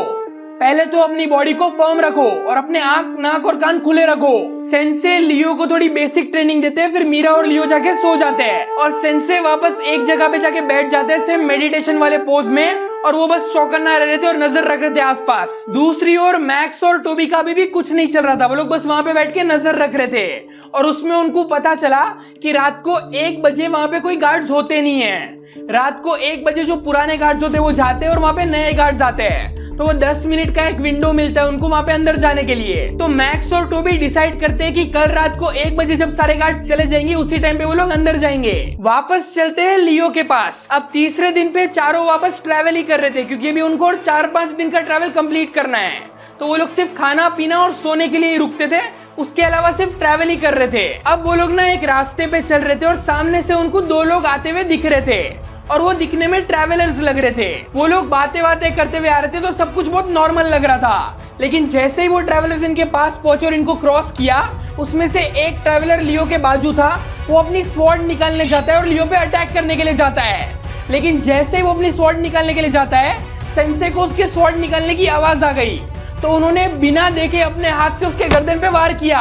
पहले तो अपनी बॉडी को फर्म रखो और अपने आंख, नाक और कान खुले रखो। सेंसे लियो को थोड़ी बेसिक ट्रेनिंग देते हैं। फिर मीरा और लियो जाके सो जाते हैं और सेंसे वापस एक जगह पे जाके बैठ जाते हैं सेम मेडिटेशन वाले पोज में, और वो बस चौकन्ना रह रहे थे और नजर रख रहे थे आसपास। दूसरी ओर मैक्स और टोबी का भी कुछ नहीं चल रहा था, वो लोग बस वहां पे बैठ के नजर रख रहे थे। और उसमें उनको पता चला कि रात को 1 बजे वहां पे कोई गार्ड्स होते नहीं है। रात को 1 बजे जो पुराने गार्ड्स होते हैं वो जाते हैं और वहां पे नए गार्ड्स आते हैं, तो वो 10 मिनट का एक विंडो मिलता है उनको वहां पे अंदर जाने के लिए। तो मैक्स और टोबी डिसाइड करते हैं कि कल रात को 1 बजे जब सारे गार्ड्स चले जाएंगे उसी टाइम पे वो लोग अंदर जाएंगे। वापस चलते हैं लियो के पास। अब तीसरे दिन पे चारों वापस ट्रैवल ही कर रहे थे क्योंकि अभी उनको और 4-5 दिन का ट्रैवल कंप्लीट करना है। तो वो लोग सिर्फ खाना पीना और सोने के लिए ही रुकते थे, उसके अलावा सिर्फ ट्रैवल ही कर रहे थे। अब वो लोग ना एक रास्ते पे चल रहे थे और सामने से उनको 2 लोग आते हुए दिख रहे थे और वो दिखने में ट्रैवलर्स लग रहे थे। वो लोग बातें करते हुए आ रहे थे तो सब कुछ बहुत नॉर्मल लग रहा था। लेकिन जैसे ही वो ट्रैवलर्स इनके पास पहुंचे और इनको क्रॉस किया, उसमें से एक ट्रैवलर लियो के बाजू था, वो अपनी स्वॉर्ड निकालने जाता है और लियो पे अटैक करने के लिए जाता है। लेकिन जैसे ही वो अपनी स्वॉर्ड निकालने के लिए जाता है, सेंसे को उसके स्वॉर्ड निकालने की आवाज आ गई, तो उन्होंने बिना देखे अपने हाथ से उसके गर्दन पे वार किया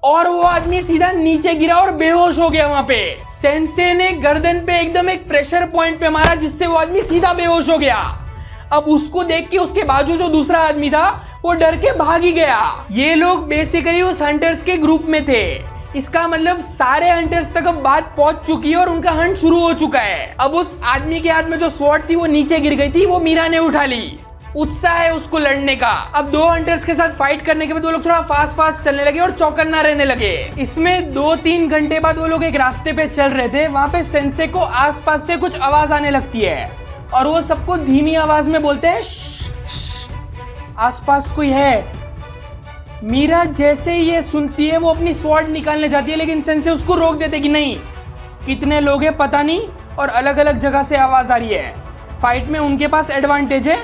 और वो आदमी सीधा नीचे गिरा और बेहोश हो गया। वहां पे सेंसे ने गर्दन पे एकदम एक प्रेशर पॉइंट पे मारा जिससे वो आदमी सीधा बेहोश हो गया। अब उसको देख के उसके बाजू जो दूसरा आदमी था वो डर के भाग ही गया। ये लोग बेसिकली उस हंटर्स के ग्रुप में थे। इसका मतलब सारे हंटर्स तक अब बात पहुंच चुकी है और उनका हंट शुरू हो चुका है। अब उस आदमी के हाथ में जो स्वॉर्ड थी वो नीचे गिर गई थी, वो मीरा ने उठा ली। उत्साह है उसको लड़ने का। अब 2 हंटर्स के साथ फाइट करने के बाद वो लोग थोड़ा फास्ट चलने लगे और चौकन्ना रहने लगे। इसमें 2-3 घंटे बाद वो लोग एक रास्ते पे चल रहे थे। वहां पे सेंसे को आसपास से कुछ आवाज आने लगती है और वो सबको धीमी आवाज में बोलते हैं आसपास कोई है। मीरा जैसे ही ये सुनती है वो अपनी स्वॉर्ड निकालने जाती है, लेकिन सेंसे उसको रोक देते कि नहीं, कितने लोग हैं पता नहीं और अलग अलग जगह से आवाज आ रही है, फाइट में उनके पास एडवांटेज है,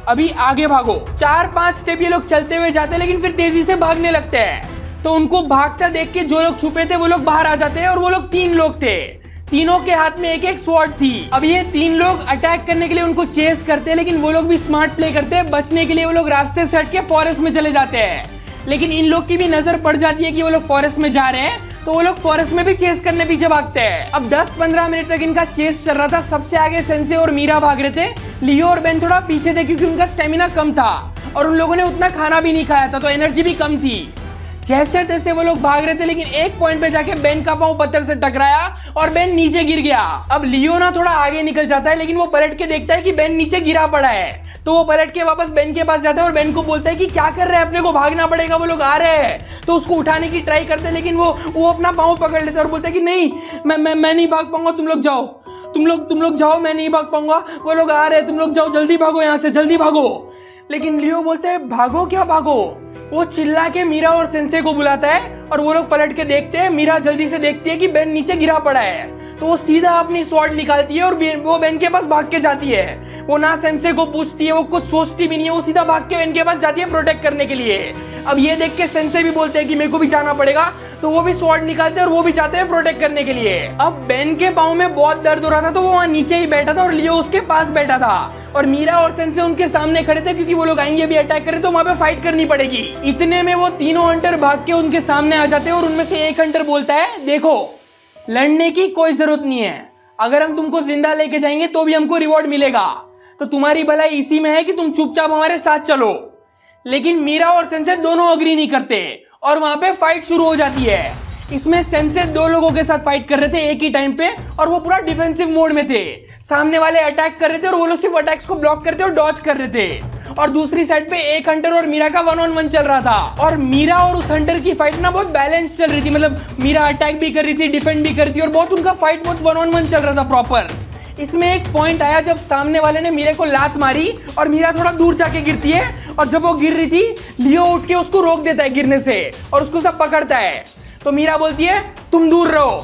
अभी आगे भागो। 4-5 स्टेप ये लोग चलते हुए जाते हैं लेकिन फिर तेजी से भागने लगते हैं। तो उनको भागता देख के जो लोग छुपे थे वो लोग बाहर आ जाते हैं और वो लोग 3 लोग थे। तीनों के हाथ में एक स्वॉर्ड थी। अब ये 3 लोग अटैक करने के लिए उनको चेस करते हैं, लेकिन वो लोग भी स्मार्ट प्ले करते हैं। बचने के लिए वो लोग रास्ते से हट के फॉरेस्ट में चले जाते हैं, लेकिन इन लोग की भी नजर पड़ जाती है कि वो लोग फॉरेस्ट में जा रहे हैं, तो वो लोग फॉरेस्ट में भी चेस करने पीछे भागते हैं। अब 10-15 मिनट तक इनका चेस चल रहा था। सबसे आगे सेंसे और मीरा भाग रहे थे, लियो और बेन थोड़ा पीछे थे क्योंकि उनका स्टेमिना कम था और उन लोगों ने उतना खाना भी नहीं खाया था तो एनर्जी भी कम थी। जैसे तैसे वो लोग भाग रहे थे, लेकिन एक पॉइंट पे जाके बेन का पांव पत्थर से टकराया और बेन नीचे गिर गया। अब लियो ना थोड़ा आगे निकल जाता है, लेकिन वो पलट के देखता है कि बेन नीचे गिरा पड़ा है। तो वो पलट के वापस बेन के पास जाता है और बेन को बोलता है कि क्या कर रहे हैं, अपने को भागना पड़ेगा, वो लोग आ रहे हैं। तो उसको उठाने की ट्राई करते हैं, लेकिन वो अपना पाँव पकड़ लेता है और बोलता है कि नहीं, मैं नहीं भाग पाऊंगा, तुम लोग जाओ, तुम लोग जाओ, मैं नहीं भाग पाऊंगा, वो लोग आ रहे हैं, तुम लोग जाओ, जल्दी भागो यहाँ से, जल्दी भागो। लेकिन लियो बोलते है भागो क्या भागो। वो चिल्ला के मीरा और सेंसे को बुलाता है और वो लोग पलट के देखते हैं। मीरा जल्दी से देखती है कि बेन नीचे गिरा पड़ा है, तो वो सीधा अपनी स्वॉर्ड निकालती है और वो बेन के पास भाग के जाती है। वो ना सेंसे को पूछती है, वो कुछ सोचती भी नहीं है, वो सीधा भाग के बेन के पास जाती है प्रोटेक्ट करने के लिए। अब ये देख के सेंसे भी बोलते हैं कि मेरे को भी जाना पड़ेगा, तो वो भी स्वॉर्ड निकालते हैं और वो भी जाते हैं प्रोटेक्ट करने के लिए। अब बेन के पाँव में बहुत दर्द हो रहा था, तो वो वहाँ नीचे ही बैठा था और लियो उसके पास बैठा था और मीरा और सेंसे उनके सामने खड़े थे, क्योंकि वो लोग आएंगे भी अटैक करें तो वहां पे फाइट करनी पड़ेगी। इतने में वो तीनों हंटर भाग के उनके सामने आ जाते हैं और उनमें से एक हंटर बोलता है, देखो लड़ने की कोई जरूरत नहीं है, अगर हम तुमको जिंदा लेके जाएंगे तो भी हमको रिवॉर्ड मिलेगा, तो तुम्हारी भलाई इसी में है कि तुम चुपचाप हमारे साथ चलो। लेकिन मीरा और सेंसे दोनों अग्री नहीं करते और वहां पे फाइट शुरू हो जाती है। इसमें सेंसे दो लोगों के साथ फाइट कर रहे थे एक ही टाइम पे और वो पूरा डिफेंसिव मोड में थे। सामने वाले अटैक कर रहे थे और वो लोग सिर्फ अटैक्स को ब्लॉक करते और डॉज कर रहे थे। और दूसरी साइड पे एक हंटर और मीरा का 1-on-1 चल रहा था और मीरा और उस हंटर की फाइट ना बहुत बैलेंस चल रही थी। मतलब मीरा अटैक भी कर रही थी, डिफेंड भी कर रही थी और बहुत उनका फाइट बहुत 1-on-1 चल रहा था प्रॉपर। इसमें एक पॉइंट आया जब सामने वाले ने मीरा को लात मारी और मीरा थोड़ा दूर जाके गिरती है और जब वो गिर रही थी लियो उठ के उसको रोक देता है गिरने से और उसको सब पकड़ता है। तो मीरा बोलती है तुम दूर रहो,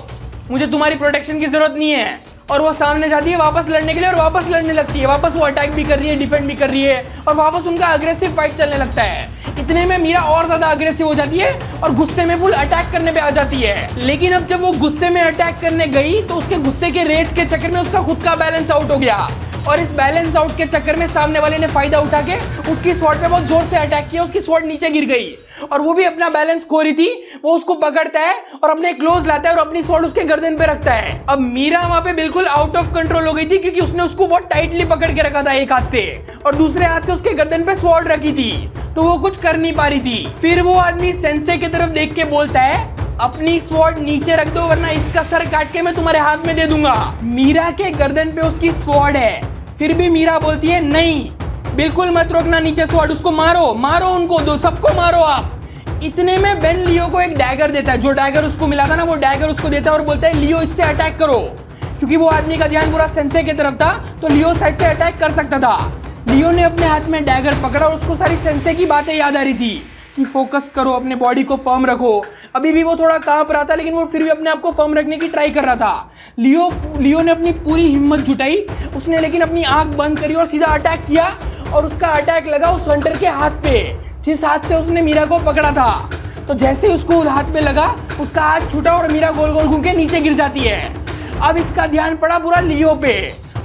मुझे तुम्हारी प्रोटेक्शन की जरूरत नहीं है। और वो सामने जाती है वापस लड़ने के लिए और वापस लड़ने लगती है। वापस वो अटैक भी कर रही है, डिफेंड भी कर रही है और वापस उनका अग्रेसिव फाइट चलने लगता है। इतने में मीरा और ज्यादा अग्रेसिव हो जाती है और गुस्से में फुल अटैक करने पे आ जाती है। लेकिन अब जब वो गुस्से में अटैक करने गई तो उसके गुस्से के रेज के चक्कर में उसका खुद का बैलेंस आउट हो गया और इस बैलेंस आउट के चक्कर में सामने वाले ने फायदा उठा के उसकी स्वॉर्ड पे बहुत जोर से अटैक किया। उसकी स्वॉर्ड नीचे गिर गई और वो भी अपना बैलेंस खो रही थी। वो उसको पकड़ता है और अपने क्लोज लाता है और अपनी स्वॉर्ड उसके गर्दन पे रखता है। अब मीरा वहां पे बिल्कुल आउट ऑफ कंट्रोल हो गई थी, क्योंकि उसने उसको बहुत टाइटली पकड़ के रखा था एक हाथ से और दूसरे हाथ से उसके गर्दन पे स्वॉर्ड रखी थी, तो वो कुछ कर नहीं पा रही थी। फिर वो आदमी सेंसे की तरफ देख के बोलता है अपनी स्वॉर्ड नीचे रख दो वरना इसका सर काट के मैं तुम्हारे हाथ में दे दूंगा। मीरा के गर्दन पे उसकी स्वॉर्ड है, फिर भी मीरा बोलती है नहीं, बिल्कुल मत रोकना नीचे स्वॉर्ड, उसको मारो मारो, उनको दो, सबको मारो आप। इतने में बेन लियो को एक डैगर देता है, जो डैगर उसको मिला था ना वो डैगर उसको देता है और बोलता है लियो इससे अटैक करो। क्योंकि वो आदमी का ध्यान पूरा सेंसे की तरफ था तो लियो साइड से अटैक कर सकता था। लियो ने अपने हाथ में डैगर पकड़ा और उसको सारी सेंसे की बातें याद आ रही थी कि फोकस करो, अपने बॉडी को फर्म रखो। अभी भी वो थोड़ा कांप रहा था लेकिन वो फिर भी अपने आप को फर्म रखने की ट्राई कर रहा था। लियो ने अपनी पूरी हिम्मत जुटाई, उसने लेकिन अपनी आंख बंद करी और सीधा अटैक किया और उसका अटैक लगा उस हंटर के हाथ पे जिस हाथ से उसने मीरा को पकड़ा था। तो जैसे ही उसको हाथ पे लगा उसका हाथ छूटा और मीरा गोल गोल घूम के नीचे गिर जाती है। अब इसका ध्यान पड़ा पूरा लियो पे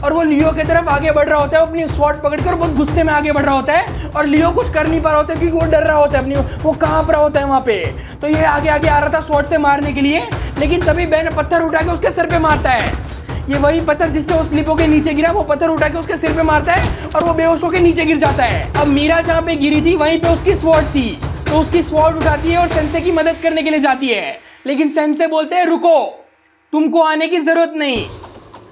और वो लियो की तरफ आगे बढ़ रहा होता है अपनी स्वॉर्ड पकड़कर, बहुत गुस्से में आगे बढ़ रहा होता है और लियो कुछ कर नहीं पा रहा होता है क्योंकि वो डर रहा होता है, अपनी वो कांप रहा होता है वहां पे। तो ये आगे आगे आ रहा था स्वॉर्ड से मारने के लिए, लेकिन तभी बेन पत्थर उठा के उसके सर पे मारता है। ये वही पत्थर जिससे वो स्लिप होकर नीचे गिरा, वो पत्थर उठा के उसके सिर पे मारता है और वो बेहोश होकर नीचे गिर जाता है। अब मीरा जहाँ पे गिरी थी वहीं पे उसकी स्वॉर्ड थी, तो उसकी स्वॉर्ड उठाती है और सेंसे की मदद करने के लिए जाती है, लेकिन सेंसे बोलते हैं रुको, तुमको आने की जरूरत नहीं।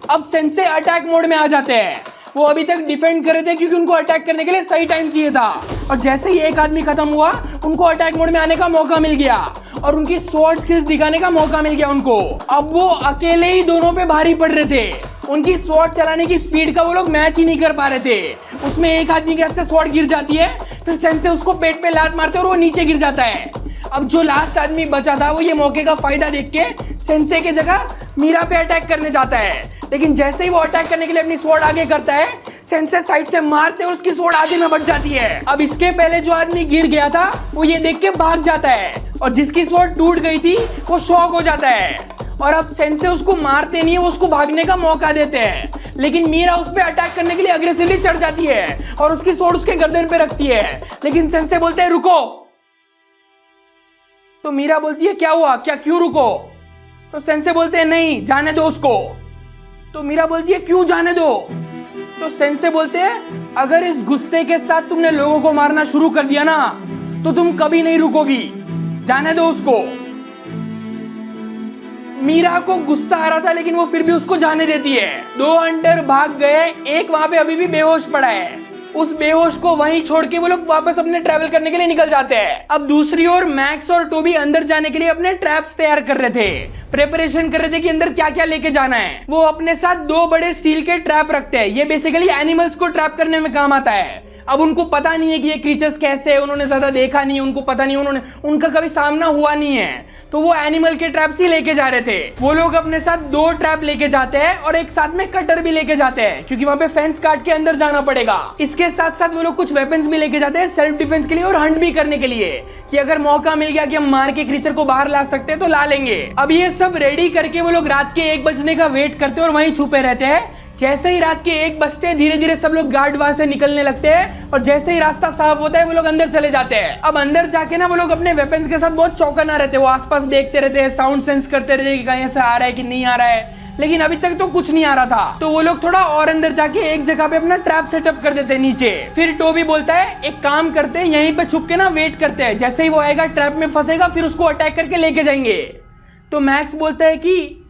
अब सेंसे अटैक मोड में आ जाते हैं। वो अभी तक डिफेंड कर रहे थे क्योंकि उनको अटैक करने के लिए सही टाइम चाहिए था और जैसे ही एक आदमी खत्म हुआ उनको अटैक मोड में आने का मौका मिल गया और उनकी स्वॉर्ड स्किल्स दिखाने का मौका मिल गया उनको। अब वो अकेले ही दोनों पे भारी पड़ रहे थे, उनकी स्वॉर्ड चलाने की स्पीड का वो लोग मैच ही नहीं कर पा रहे थे। उसमें एक आदमी के हाथ से स्वॉर्ड गिर जाती है, फिर सेंसे उसको पेट पे लात मारते और वो नीचे गिर जाता है। अब जो लास्ट आदमी बचा था वो ये मौके का फायदा देख के सेंसे की जगह मीरा पे अटैक करने जाता है, लेकिन जैसे ही वो अटैक करने के लिए अपनी स्वॉर्ड आगे करता है सेंसे साइड से मारते और उसकी स्वॉर्ड आधे में बच जाती है। अब इसके पहले जो आदमी गिर गया था वो ये देख के भाग जाता है और जिसकी स्वॉर्ड टूट गई थी वो शॉक हो जाता है और अब सेंसे उसको मारते नहीं है, वो उसको भागने का मौका देते हैं, लेकिन मीरा उस पर अटैक करने के लिए अग्रेसिवली चढ़ जाती है और उसकी स्वॉर्ड उसके गर्दन पे रखती है, लेकिन सेंसे बोलते हैं रुको। तो मीरा बोलती है क्या हुआ, क्या क्यों रुको? तो सेंसे बोलते हैं नहीं, जाने दो उसको। तो मीरा बोलती है क्यों जाने दो? तो सेंसे बोलते हैं अगर इस गुस्से के साथ तुमने लोगों को मारना शुरू कर दिया ना तो तुम कभी नहीं रुकोगी। जाने दो उसको। मीरा को गुस्सा आ रहा था लेकिन वो फिर भी उसको जाने देती है। 2 हंटर भाग गए, एक वहां पे अभी भी बेहोश पड़ा है। उस बेहोश को वहीं छोड़ के वो लोग वापस अपने ट्रैवल करने के लिए निकल जाते हैं। अब दूसरी ओर मैक्स और टोबी अंदर जाने के लिए अपने ट्रैप्स तैयार कर रहे थे, प्रिपरेशन कर रहे थे कि अंदर क्या क्या लेके जाना है। वो अपने साथ 2 बड़े स्टील के ट्रैप रखते हैं। ये बेसिकली एनिमल्स को ट्रैप करने में काम आता है। अब उनको पता नहीं है कि ये क्रीचर्स कैसे है, उन्होंने ज्यादा देखा नहीं, उनको पता नहीं, उनका कभी सामना हुआ नहीं है, तो वो एनिमल के ट्रैप्स ही लेके जा रहे थे। वो लोग अपने साथ 2 ट्रैप लेके जाते हैं और एक साथ में कटर भी लेके जाते हैं क्योंकि वहां पे फेंस काट के अंदर जाना पड़ेगा। इसके साथ साथ वो लोग कुछ वेपन्स भी लेके जाते हैं सेल्फ डिफेंस के लिए और हंट भी करने के लिए, कि अगर मौका मिल गया कि हम मार के क्रीचर को बाहर ला सकते हैं तो ला लेंगे। अब ये सब रेडी करके वो लोग रात के 1 बजने का वेट करते हैं और वहीं छुपे रहते हैं। जैसे ही रात के 1 बजते हैं धीरे धीरे सब लोग गार्ड वहां से निकलने लगते हैं और जैसे ही रास्ता साफ होता है वो लोग अंदर चले जाते हैं। अब अंदर जाके ना वो लोग अपने वेपन्स के साथ बहुत चौकन्ना रहते हैं। वो आसपास देखते रहते हैं, साउंड सेंस करते रहते हैं कि कहीं से आ रहा है कि नहीं आ रहा है, लेकिन अभी तक तो कुछ नहीं आ रहा था। तो वो लोग थोड़ा और अंदर जाके एक जगह पे अपना ट्रैप सेटअप कर देते हैं नीचे। फिर टोबी बोलता है एक काम करते हैं, यहीं पे छुप के ना वेट करते हैं, जैसे ही वो आएगा ट्रैप में फंसेगा फिर उसको अटैक करके लेके जाएंगे। तो मैक्स बोलता है कि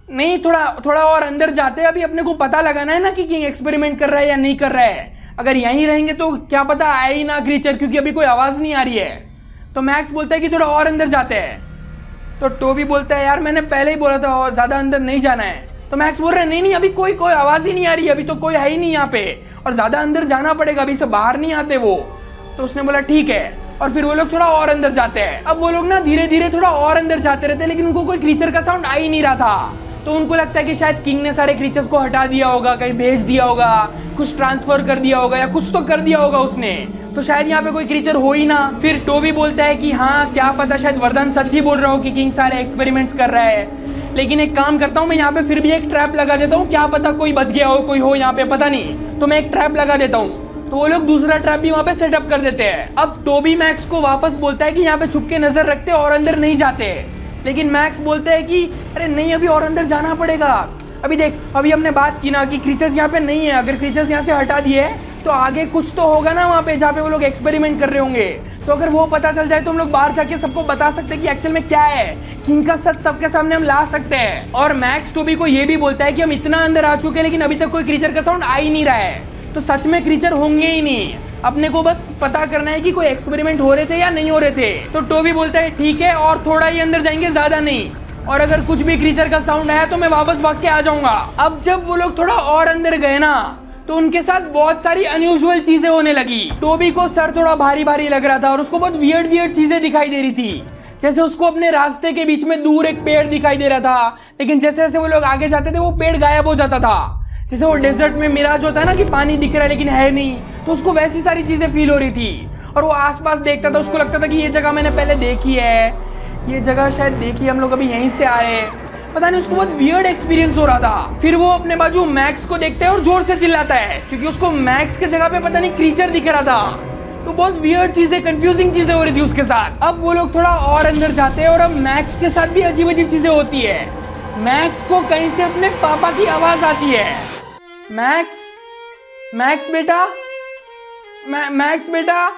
नहीं, थोड़ा और अंदर जाते हैं, अभी अपने को पता लगाना है ना कि किंग एक्सपेरिमेंट कर रहा है या नहीं कर रहा है। अगर यहीं रहेंगे तो क्या पता आए ही ना क्रीचर, क्योंकि अभी कोई आवाज नहीं आ रही है। तो मैक्स बोलता है कि थोड़ा और अंदर जाते हैं। तो टोबी बोलता है यार मैंने पहले ही बोला था और ज्यादा अंदर नहीं जाना है। तो मैक्स बोल रहा है नहीं अभी कोई आवाज ही नहीं आ रही है, अभी तो कोई है ही नहीं यहाँ पे और ज्यादा अंदर जाना पड़ेगा, अभी से बाहर नहीं आते वो। तो उसने बोला ठीक है, और फिर वो लोग थोड़ा और अंदर जाते हैं। अब वो लोग ना धीरे धीरे थोड़ा और अंदर जाते रहते हैं लेकिन उनको कोई क्रीचर का साउंड आ ही नहीं रहा था। तो उनको लगता है कि शायद किंग ने सारे क्रीचर्स को हटा दिया होगा, कहीं भेज दिया होगा, कुछ ट्रांसफर कर दिया होगा या कुछ तो कर दिया होगा उसने, तो शायद यहाँ पे कोई क्रीचर हो ही ना। फिर टोबी बोलता है कि हाँ क्या पता शायद वरदान सच ही बोल रहा हो कि किंग सारे एक्सपेरिमेंट्स कर रहा है, लेकिन एक काम करता हूँ मैं यहाँ पे फिर भी एक ट्रैप लगा देता हूँ, क्या पता कोई बच गया हो, कोई हो यहाँ पे पता नहीं, तो मैं एक ट्रैप लगा देता हूँ। तो वो लोग दूसरा ट्रैप भी वहाँ पे सेटअप कर देते हैं। अब टोबी मैक्स को वापस बोलता है कि यहाँ पे छुप के नजर रखते और अंदर नहीं जाते, लेकिन मैक्स बोलते हैं कि अरे नहीं अभी और अंदर जाना पड़ेगा। अभी देख, अभी हमने बात की ना कि क्रीचर्स यहाँ पे नहीं है, अगर क्रीचर्स यहाँ से हटा दिए तो आगे कुछ तो होगा ना वहाँ पे जहाँ पे वो लोग एक्सपेरिमेंट कर रहे होंगे, तो अगर वो पता चल जाए तो हम लोग बाहर जाके सबको बता सकते हैं कि एक्चुअल में क्या है, किंग का सच सबके सामने हम ला सकते हैं। और मैक्स टोबी को ये भी बोलता है कि हम इतना अंदर आ चुके हैं लेकिन अभी तक कोई क्रीचर का साउंड आ ही नहीं रहा है, तो सच में क्रीचर होंगे ही नहीं, अपने को बस पता करना है कि कोई एक्सपेरिमेंट हो रहे थे या नहीं हो रहे थे। तो टोबी बोलता है ठीक है और थोड़ा ही अंदर जाएंगे, ज्यादा नहीं, और अगर कुछ भी क्रीचर का साउंड आया तो मैं वापस भाग के आ जाऊंगा। अब जब वो लोग थोड़ा और अंदर गए ना तो उनके साथ बहुत सारी अनयूजुअल चीजें होने लगी। टोबी को सर थोड़ा भारी भारी लग रहा था और उसको बहुत वियर्ड चीजें दिखाई दे रही थी, जैसे उसको अपने रास्ते के बीच में दूर एक पेड़ दिखाई दे रहा था, लेकिन जैसे जैसे वो लोग आगे जाते थे वो पेड़ गायब हो जाता था, जैसे वो डेजर्ट में मिराज होता है ना कि पानी दिख रहा है लेकिन है नहीं, तो उसको वैसी सारी चीजें फील हो रही थी। और वो आसपास देखता था, उसको लगता था कि ये जगह मैंने पहले देखी है, ये जगह शायद देखी, हम लोग अभी यहीं से आए, पता नहीं, उसको बहुत वियर्ड एक्सपीरियंस हो रहा था। फिर वो अपने बाजू मैक्स को देखता है और जोर से चिल्लाता है क्योंकि उसको मैक्स के जगह पे पता नहीं क्रीचर दिख रहा था, तो बहुत वियर्ड चीजें, कंफ्यूजिंग चीजें हो रही थी उसके साथ। अब वो लोग थोड़ा और अंदर जाते हैं और अब मैक्स के साथ भी अजीब अजीब चीजें होती है। मैक्स को कहीं से अपने पापा की आवाज आती है, मैक्स बेटा, मैक्स बेटा,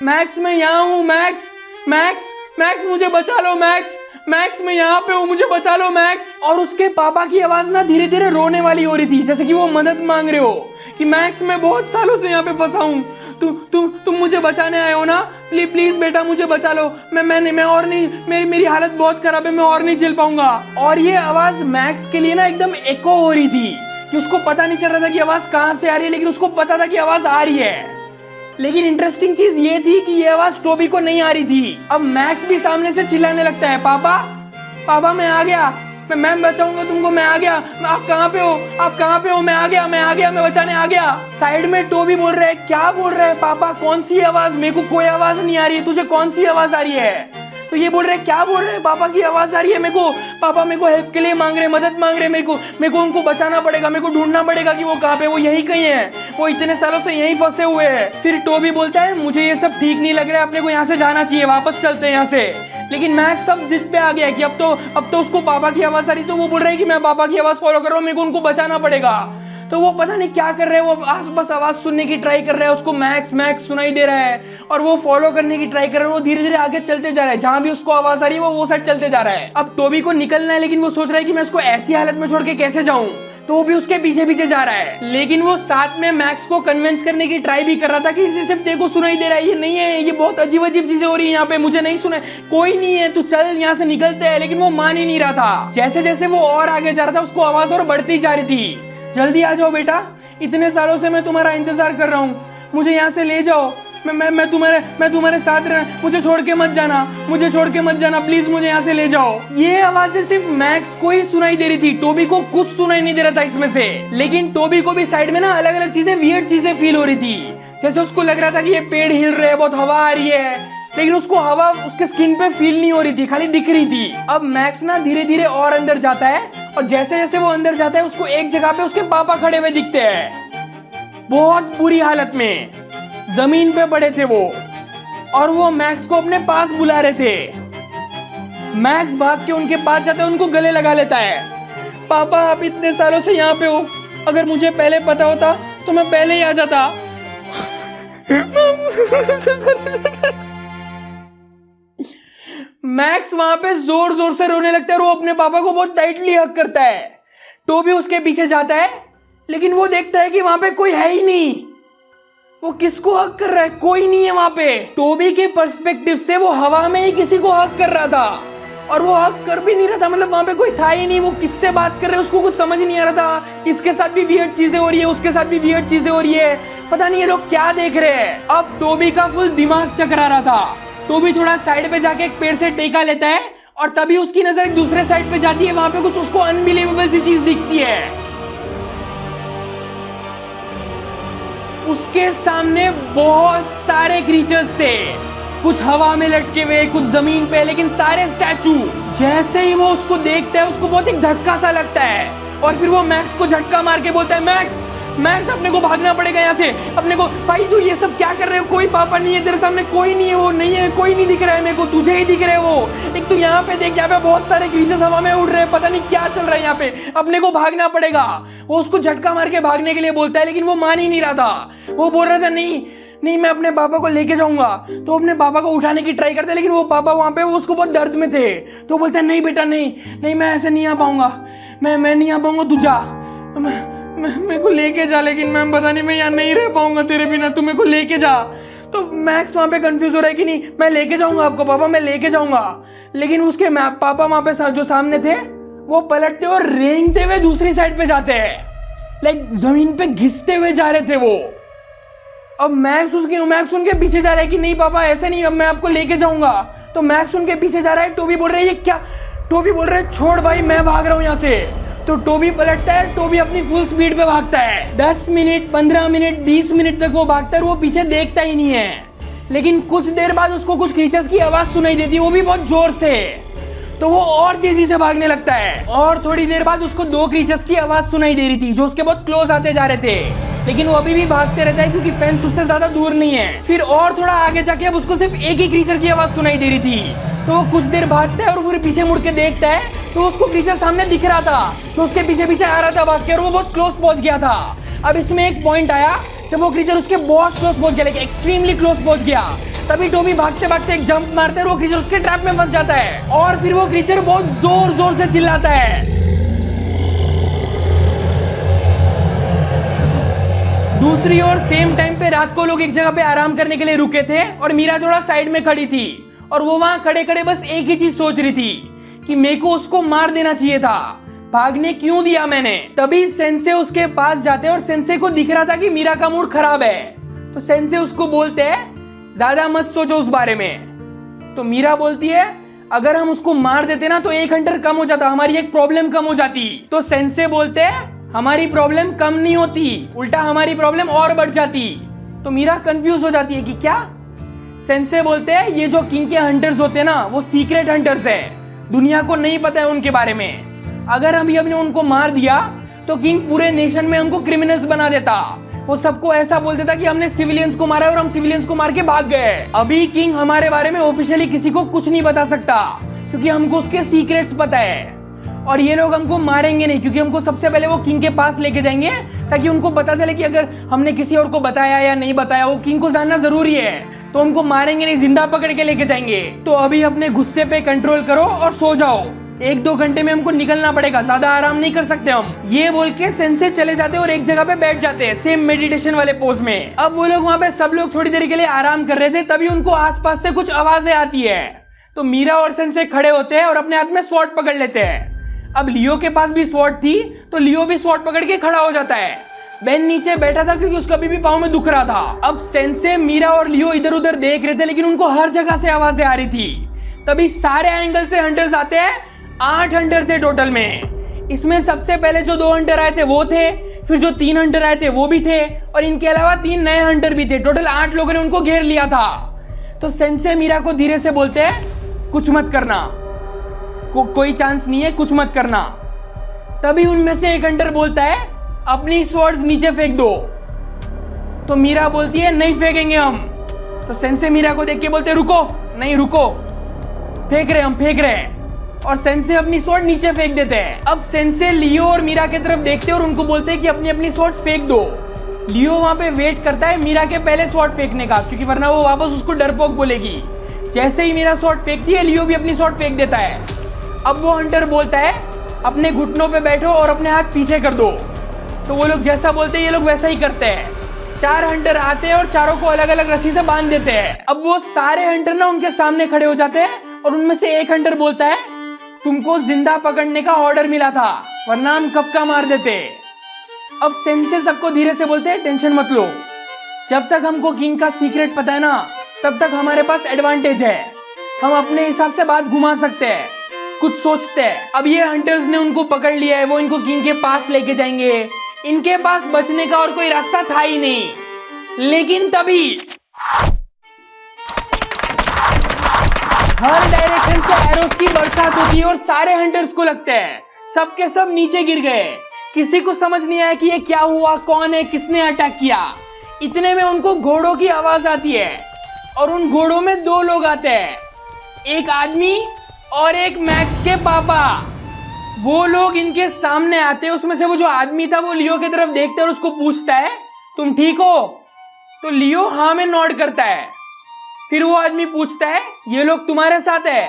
मैक्स मैं यहाँ हूँ, मैक्स मुझे बचा लो, मैक्स मैं यहाँ पे हूँ, मुझे बचा लो मैक्स। और उसके पापा की आवाज ना धीरे धीरे रोने वाली हो रही थी, जैसे कि वो मदद मांग रहे हो कि मैक्स मैं बहुत सालों से यहाँ पे फंसा हूँ, तुम मुझे बचाने आए हो ना, प्लीज बेटा मुझे बचा लो, मैं और नहीं, मेरी हालत बहुत खराब है, मैं और नहीं झेल पाऊंगा। और ये आवाज मैक्स के लिए ना एकदम एको हो रही थी कि उसको पता नहीं चल रहा था कि आवाज कहाँ से आ रही है, लेकिन उसको पता था कि आवाज आ रही है। लेकिन इंटरेस्टिंग चीज ये थी कि ये आवाज टोबी को नहीं आ रही थी। अब मैक्स भी सामने से चिल्लाने लगता है, पापा मैं आ गया, मैं बचाऊंगा तुमको, मैं आ गया, आप कहाँ पे हो, मैं आ गया, मैं बचाने आ गया। साइड में टोबी बोल रहा है, क्या बोल रहा है पापा, कौन सी आवाज, मेरे को कोई आवाज नहीं आ रही है, तुझे कौन सी आवाज आ रही है? तो ये बोल रहे हैं, क्या बोल रहे हैं, पापा की आवाज आ रही है मेरे को, पापा मेरे को हेल्प के लिए मांग रहे, मदद मांग रहे, मेरे को उनको बचाना पड़ेगा, मेरे को ढूंढना पड़ेगा कि वो कहाँ पे, वो यहीं कहीं है, वो इतने सालों से यहीं फंसे हुए हैं। फिर टोबी बोलता है, मुझे ये सब ठीक नहीं लग रहा है, अपने को यहाँ से जाना चाहिए, वापस चलते हैं यहाँ से। लेकिन मैक्स सब जिद पे आ गया कि अब तो उसको पापा की आवाज आ रही, तो वो बोल रहा है कि मैं पापा की आवाज फॉलो कर रहा हूँ, मेरे को उनको बचाना पड़ेगा। तो वो पता नहीं क्या कर रहे हैं, वो आसपास आवाज सुनने की ट्राई कर रहा है, उसको मैक्स मैक्स सुनाई दे रहा है और वो फॉलो करने की ट्राई कर रहा है। वो धीरे धीरे आगे चलते जा रहा है, जहां भी उसको आवाज आ रही है वो साइड चलते जा रहा है। अब टोबी को निकलना है, लेकिन वो सोच रहा है कि मैं उसको ऐसी हालत में छोड़ के कैसे जाऊं, तो वो भी उसके पीछे पीछे जा रहा है। लेकिन वो साथ में मैक्स को कन्विंस करने की ट्राई भी कर रहा था कि इसे सिर्फ तेरे को सुनाई दे रहा है, ये नहीं है, ये बहुत अजीब अजीब चीजें हो रही है यहाँ पे, मुझे नहीं सुना, कोई नहीं है, तू चल यहाँ से निकलते हैं। लेकिन वो मान ही नहीं रहा था। जैसे जैसे वो और आगे जा रहा था उसको आवाज और बढ़ती जा रही थी, जल्दी आ जाओ बेटा, इतने सालों से मैं तुम्हारा इंतजार कर रहा हूँ, मुझे यहाँ से ले जाओ, मैं तुम्हारे साथ रहना, मुझे छोड़ के मत जाना, मुझे छोड़ के मत जाना, प्लीज मुझे यहाँ से ले जाओ। ये आवाजें सिर्फ मैक्स को ही सुनाई दे रही थी, टोबी को कुछ सुनाई नहीं दे रहा था इसमें से। लेकिन टोबी को भी साइड में ना अलग अलग चीजें, वियर्ड चीजें फील हो रही थी। जैसे उसको लग रहा था कि ये पेड़ हिल रहे हैं, बहुत हवा आ रही है, लेकिन उसको हवा उसके स्किन पे फील नहीं हो रही थी, खाली दिख रही थी। अब मैक्स ना धीरे धीरे और अंदर जाता है और जैसे जैसे वो अंदर जाता है उसको एक जगह पे उसके पापा खड़े हुए दिखते हैं, बहुत बुरी हालत में, जमीन पे पड़े थे वो, और वो मैक्स को अपने पास बुला रहे थे। मैक्स भाग के उनके पास जाता है, उनको गले लगा लेता है। पापा आप इतने सालों से यहाँ पे हो, अगर मुझे पहले पता होता तो मैं पहले ही आ जाता। मैक्स वहां पे जोर जोर से रोने लगता है और वो अपने पापा को बहुत टाइटली हग करता है। टोबी उसके पीछे जाता है, लेकिन वो देखता है कि वहां पे कोई है ही नहीं। वो किसको हक कर रहा है, कोई नहीं है वहां पे। टोबी के पर्सपेक्टिव से वो हवा में ही किसी को हक कर रहा था, और वो हक कर भी नहीं रहा था, मतलब वहां पे कोई था ही नहीं। वो किससे बात कर रहे हैं उसको कुछ समझ नहीं आ रहा था। इसके साथ भी वियर्ड चीजें हो रही है, उसके साथ भी वियर्ड चीजें हो रही है, पता नहीं ये लोग क्या देख रहे हैं। अब टोबी का फुल दिमाग चकरा रहा था। टोबी थोड़ा साइड पे जाके एक पेड़ से टेका लेता है और तभी उसकी नजर एक दूसरे साइड पे जाती है। वहां पे कुछ उसको अनबिलीवेबल सी चीज दिखती है। उसके सामने बहुत सारे क्रीचर्स थे, कुछ हवा में लटके हुए, कुछ जमीन पे, लेकिन सारे स्टैचू। जैसे ही वो उसको देखता है उसको बहुत एक धक्का सा लगता है और फिर वो मैक्स को झटका मार के बोलता है, मैक्स मैक्स अपने को भागना पड़ेगा यहाँ से, अपने को। भाई तू ये सब क्या कर रहे हो, कोई पापा नहीं है तेरे सामने, कोई नहीं है, वो नहीं है, कोई नहीं दिख रहा है मेरे को, तुझे ही दिख रहे हैं वो। एक तो यहाँ पे देख, यहाँ पे बहुत सारे क्रीचर्स हवा में उड़ रहे हैं, पता नहीं क्या चल रहा है यहाँ पे, अपने को भागना पड़ेगा। वो उसको झटका मार के भागने के लिए बोलता है, लेकिन वो मान ही नहीं रहा था। वो बोल रहा था नहीं नहीं मैं अपने पापा को लेके जाऊंगा। तो अपने पापा को उठाने की ट्राई करते, लेकिन वो पापा वहां पे उसको बहुत दर्द में थे। तो बोलता है नहीं बेटा नहीं नहीं, मैं ऐसे नहीं आ पाऊंगा, मैं नहीं आ पाऊंगा, तू जा, मेरे को लेके जा, लेकिन मैं पता नहीं मैं यहाँ नहीं रह पाऊंगा तेरे बिना, तू मेरे को लेके जा। तो मैक्स वहां पे कंफ्यूज हो रहा है कि नहीं मैं लेके जाऊंगा आपको पापा, मैं लेके जाऊंगा। लेकिन उसके पापा वहां पे जो सामने थे वो पलटते और रेंगते हुए दूसरी साइड पे जाते हैं, लाइक जमीन पे घिसते हुए जा रहे थे वो। अब मैक्स उनके पीछे जा रहा है कि नहीं पापा ऐसे नहीं, अब मैं आपको लेके जाऊंगा। तो मैक्स उनके पीछे जा रहा है। टोबी बोल रहा है ये क्या, टोबी बोल रहा है छोड़ भाई मैं भाग रहा हूं यहाँ से। तो टोबी पलटता है, टोबी अपनी फुल स्पीड पे भागता है। 10 मिनट 15 मिनट 20 मिनट तक वो भागता है, वो पीछे देखता ही नहीं है। लेकिन कुछ देर बाद उसको कुछ क्रीचर्स की आवाज सुनाई देती है, वो भी बहुत जोर से। तो वो और तेजी से भागने लगता है, और थोड़ी देर बाद उसको 2 क्रीचर्स की आवाज सुनाई दे रही थी जो उसके बहुत क्लोज आते जा रहे थे। लेकिन वो अभी भी भागते रहता है क्योंकि फेंस उससे ज्यादा दूर नहीं है। फिर और थोड़ा आगे जाके अब उसको सिर्फ एक ही क्रीचर की आवाज सुनाई दे रही थी। तो वो कुछ देर भागता है और फिर पीछे मुड़ के देखता है, तो उसको क्रीचर सामने दिख रहा था, तो उसके पीछे पीछे आ रहा था भाग के, और वो बहुत क्लोज पहुंच गया था। अब इसमें एक पॉइंट आया जब वो क्रीचर उसके बहुत क्लोज पहुंच गया, लेकिन एक्सट्रीमली क्लोज पहुंच गया। तभी टोबी भागते भागते एक जंप मारता है और वो क्रीचर उसके ट्रैप में फंस जाता है, और फिर वो क्रीचर बहुत जोर जोर से चिल्लाता है। दूसरी ओर सेम टाइम पे रात को लोग एक जगह पे आराम करने के लिए रुके थे और मीरा थोड़ा साइड में खड़ी थी, और वो वहां खड़े खड़े बस एक ही चीज सोच रही थी कि मेरे को उसको मार देना चाहिए था, भागने क्यों दिया मैंने। तभी सेंसे उसके पास जाते और सेंसे को दिख रहा था कि मीरा का मूड खराब है। तो सेंसे उसको बोलते हैं ज्यादा मत सोचो उस बारे में। तो मीरा बोलती है अगर हम उसको मार देते ना तो 1 हंटर कम हो जाता, हमारी एक प्रॉब्लम कम हो जाती। तो सेंसे बोलते हैं हमारी प्रॉब्लम कम नहीं होती, उल्टा हमारी प्रॉब्लम और बढ़ जाती। तो मीरा कंफ्यूज हो जाती है कि क्या। सेंसे बोलते हैं ये जो किंग के हंटर्स होते हैं ना वो सीक्रेट हंटर्स है, दुनिया को नहीं पता है उनके बारे में। अगर अभी हमने उनको मार दिया तो किंग पूरे नेशन में हमको क्रिमिनल्स बना देता, वो सबको ऐसा बोल देता कि हमने सिविलियंस को मारा है और हम सिविलियंस को मार के भाग गए। अभी किंग हमारे बारे में ऑफिशियली किसी को कुछ नहीं बता सकता क्योंकि हमको उसके सीक्रेट्स पता है। और ये लोग हमको मारेंगे नहीं, क्योंकि हमको सबसे पहले वो किंग के पास लेके जाएंगे ताकि उनको पता चले कि अगर हमने किसी और को बताया या नहीं बताया, वो किंग को जानना जरूरी है। तो हमको मारेंगे नहीं, जिंदा पकड़ के लेके जाएंगे। तो अभी अपने गुस्से पे कंट्रोल करो और सो जाओ, 1-2 घंटे में हमको निकलना पड़ेगा, ज्यादा आराम नहीं कर सकते हम। ये बोल के सेंसे चले जाते हैं और एक जगह पे बैठ जाते हैं, सेम मेडिटेशन वाले पोज में। अब वो लोग वहां पे सब लोग थोड़ी देर के लिए आराम कर रहे थे, तभी उनको आसपास से कुछ आवाजें आती है। तो मीरा और सेंसे खड़े होते हैं और अपने हाथ में स्वॉर्ड पकड़ लेते हैं। अब लियो के पास भी स्वॉर्ड थी, तो लियो भी स्वॉर्ड पकड़ के खड़ा हो जाता है। बेन नीचे बैठा था क्योंकि उसका भी पाँव में दुख रहा था। अब सेंसे, मीरा और लियो इधर उधर देख रहे थे, लेकिन उनको हर जगह से आवाजें आ रही थी। तभी सारे एंगल से हंटर्स आते हैं। 8 हंटर थे टोटल में। इसमें सबसे पहले जो 2 हंटर आए थे वो थे, फिर जो 3 हंटर आए थे वो भी थे, और इनके अलावा 3 नए हंटर भी थे। टोटल 8 लोगों ने उनको घेर लिया था। तो सेंसे मीरा को धीरे से बोलते हैं, कुछ मत करना, कोई चांस नहीं है, कुछ मत करना। तभी उनमें से एक हंटर बोलता है, अपनी स्वॉर्ड्स नीचे फेंक दो। तो मीरा बोलती है, नहीं फेंकेंगे हम। तो सेंसे मीरा को देख के बोलते, रुको, नहीं रुको, फेंक रहे, हम फेंक रहे हैं। और सेंसे अपनी स्वॉर्ड नीचे फेंक देते हैं। अब सेंसे लियो और मीरा की तरफ देखते हैं और उनको बोलते हैं कि अपनी अपनी स्वॉर्ड्स फेंक दो। लियो वहां पे वेट करता है मीरा के पहले स्वॉर्ड फेंकने का, क्योंकि वरना वो वापस उसको डरपोक बोलेगी। जैसे ही मीरा स्वॉर्ड फेंकती है, लियो भी अपनी स्वॉर्ड फेंक देता है। अब वो हंटर बोलता है, अपने घुटनों पे बैठो और अपने हाथ पीछे कर दो। तो वो लोग जैसा बोलते हैं ये लोग वैसा ही करते हैं। 4 हंटर आते हैं और चारों को अलग अलग रस्सी से बांध देते हैं। अब वो सारे हंटर ना उनके सामने खड़े हो जाते हैं और उनमें से एक हंटर बोलता है, तुमको जिंदा पकड़ने का ऑर्डर मिला था, वरना हम कब का मार देते। अब सेंसे सबको धीरे से बोलते हैं, टेंशन मत लो, जब तक हमको किंग का सीक्रेट पता है ना, तब तक हमारे पास एडवांटेज है। हम अपने हिसाब से बात घुमा सकते हैं, कुछ सोचते हैं। अब ये हंटर्स ने उनको पकड़ लिया है, वो इनको किंग के पास लेके जाएंगे। इनके पास बचने का और कोई रास्ता था ही नहीं। लेकिन तभी हर डायरेक्शन से एरोस की बरसात होती है और सारे हंटर्स को लगता है सबके सब नीचे गिर गए। किसी को समझ नहीं आया कि ये क्या हुआ, कौन है, किसने अटैक किया। इतने में उनको घोड़ों की आवाज आती है और उन घोड़ों में 2 लोग आते हैं, एक आदमी और एक मैक्स के पापा। वो लोग इनके सामने आते हैं। उसमें से वो जो आदमी था वो लियो की तरफ देखता है और उसको पूछता है, तुम ठीक हो? तो लियो हाँ में नॉड करता है। फिर वो आदमी पूछता है, ये लोग तुम्हारे साथ है?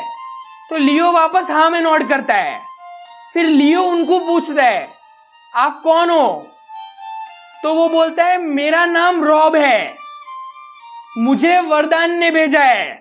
तो लियो वापस हाँ में नॉड करता है। फिर लियो उनको पूछता है, आप कौन हो? तो वो बोलता है, मेरा नाम रॉब है, मुझे वरदान ने भेजा है।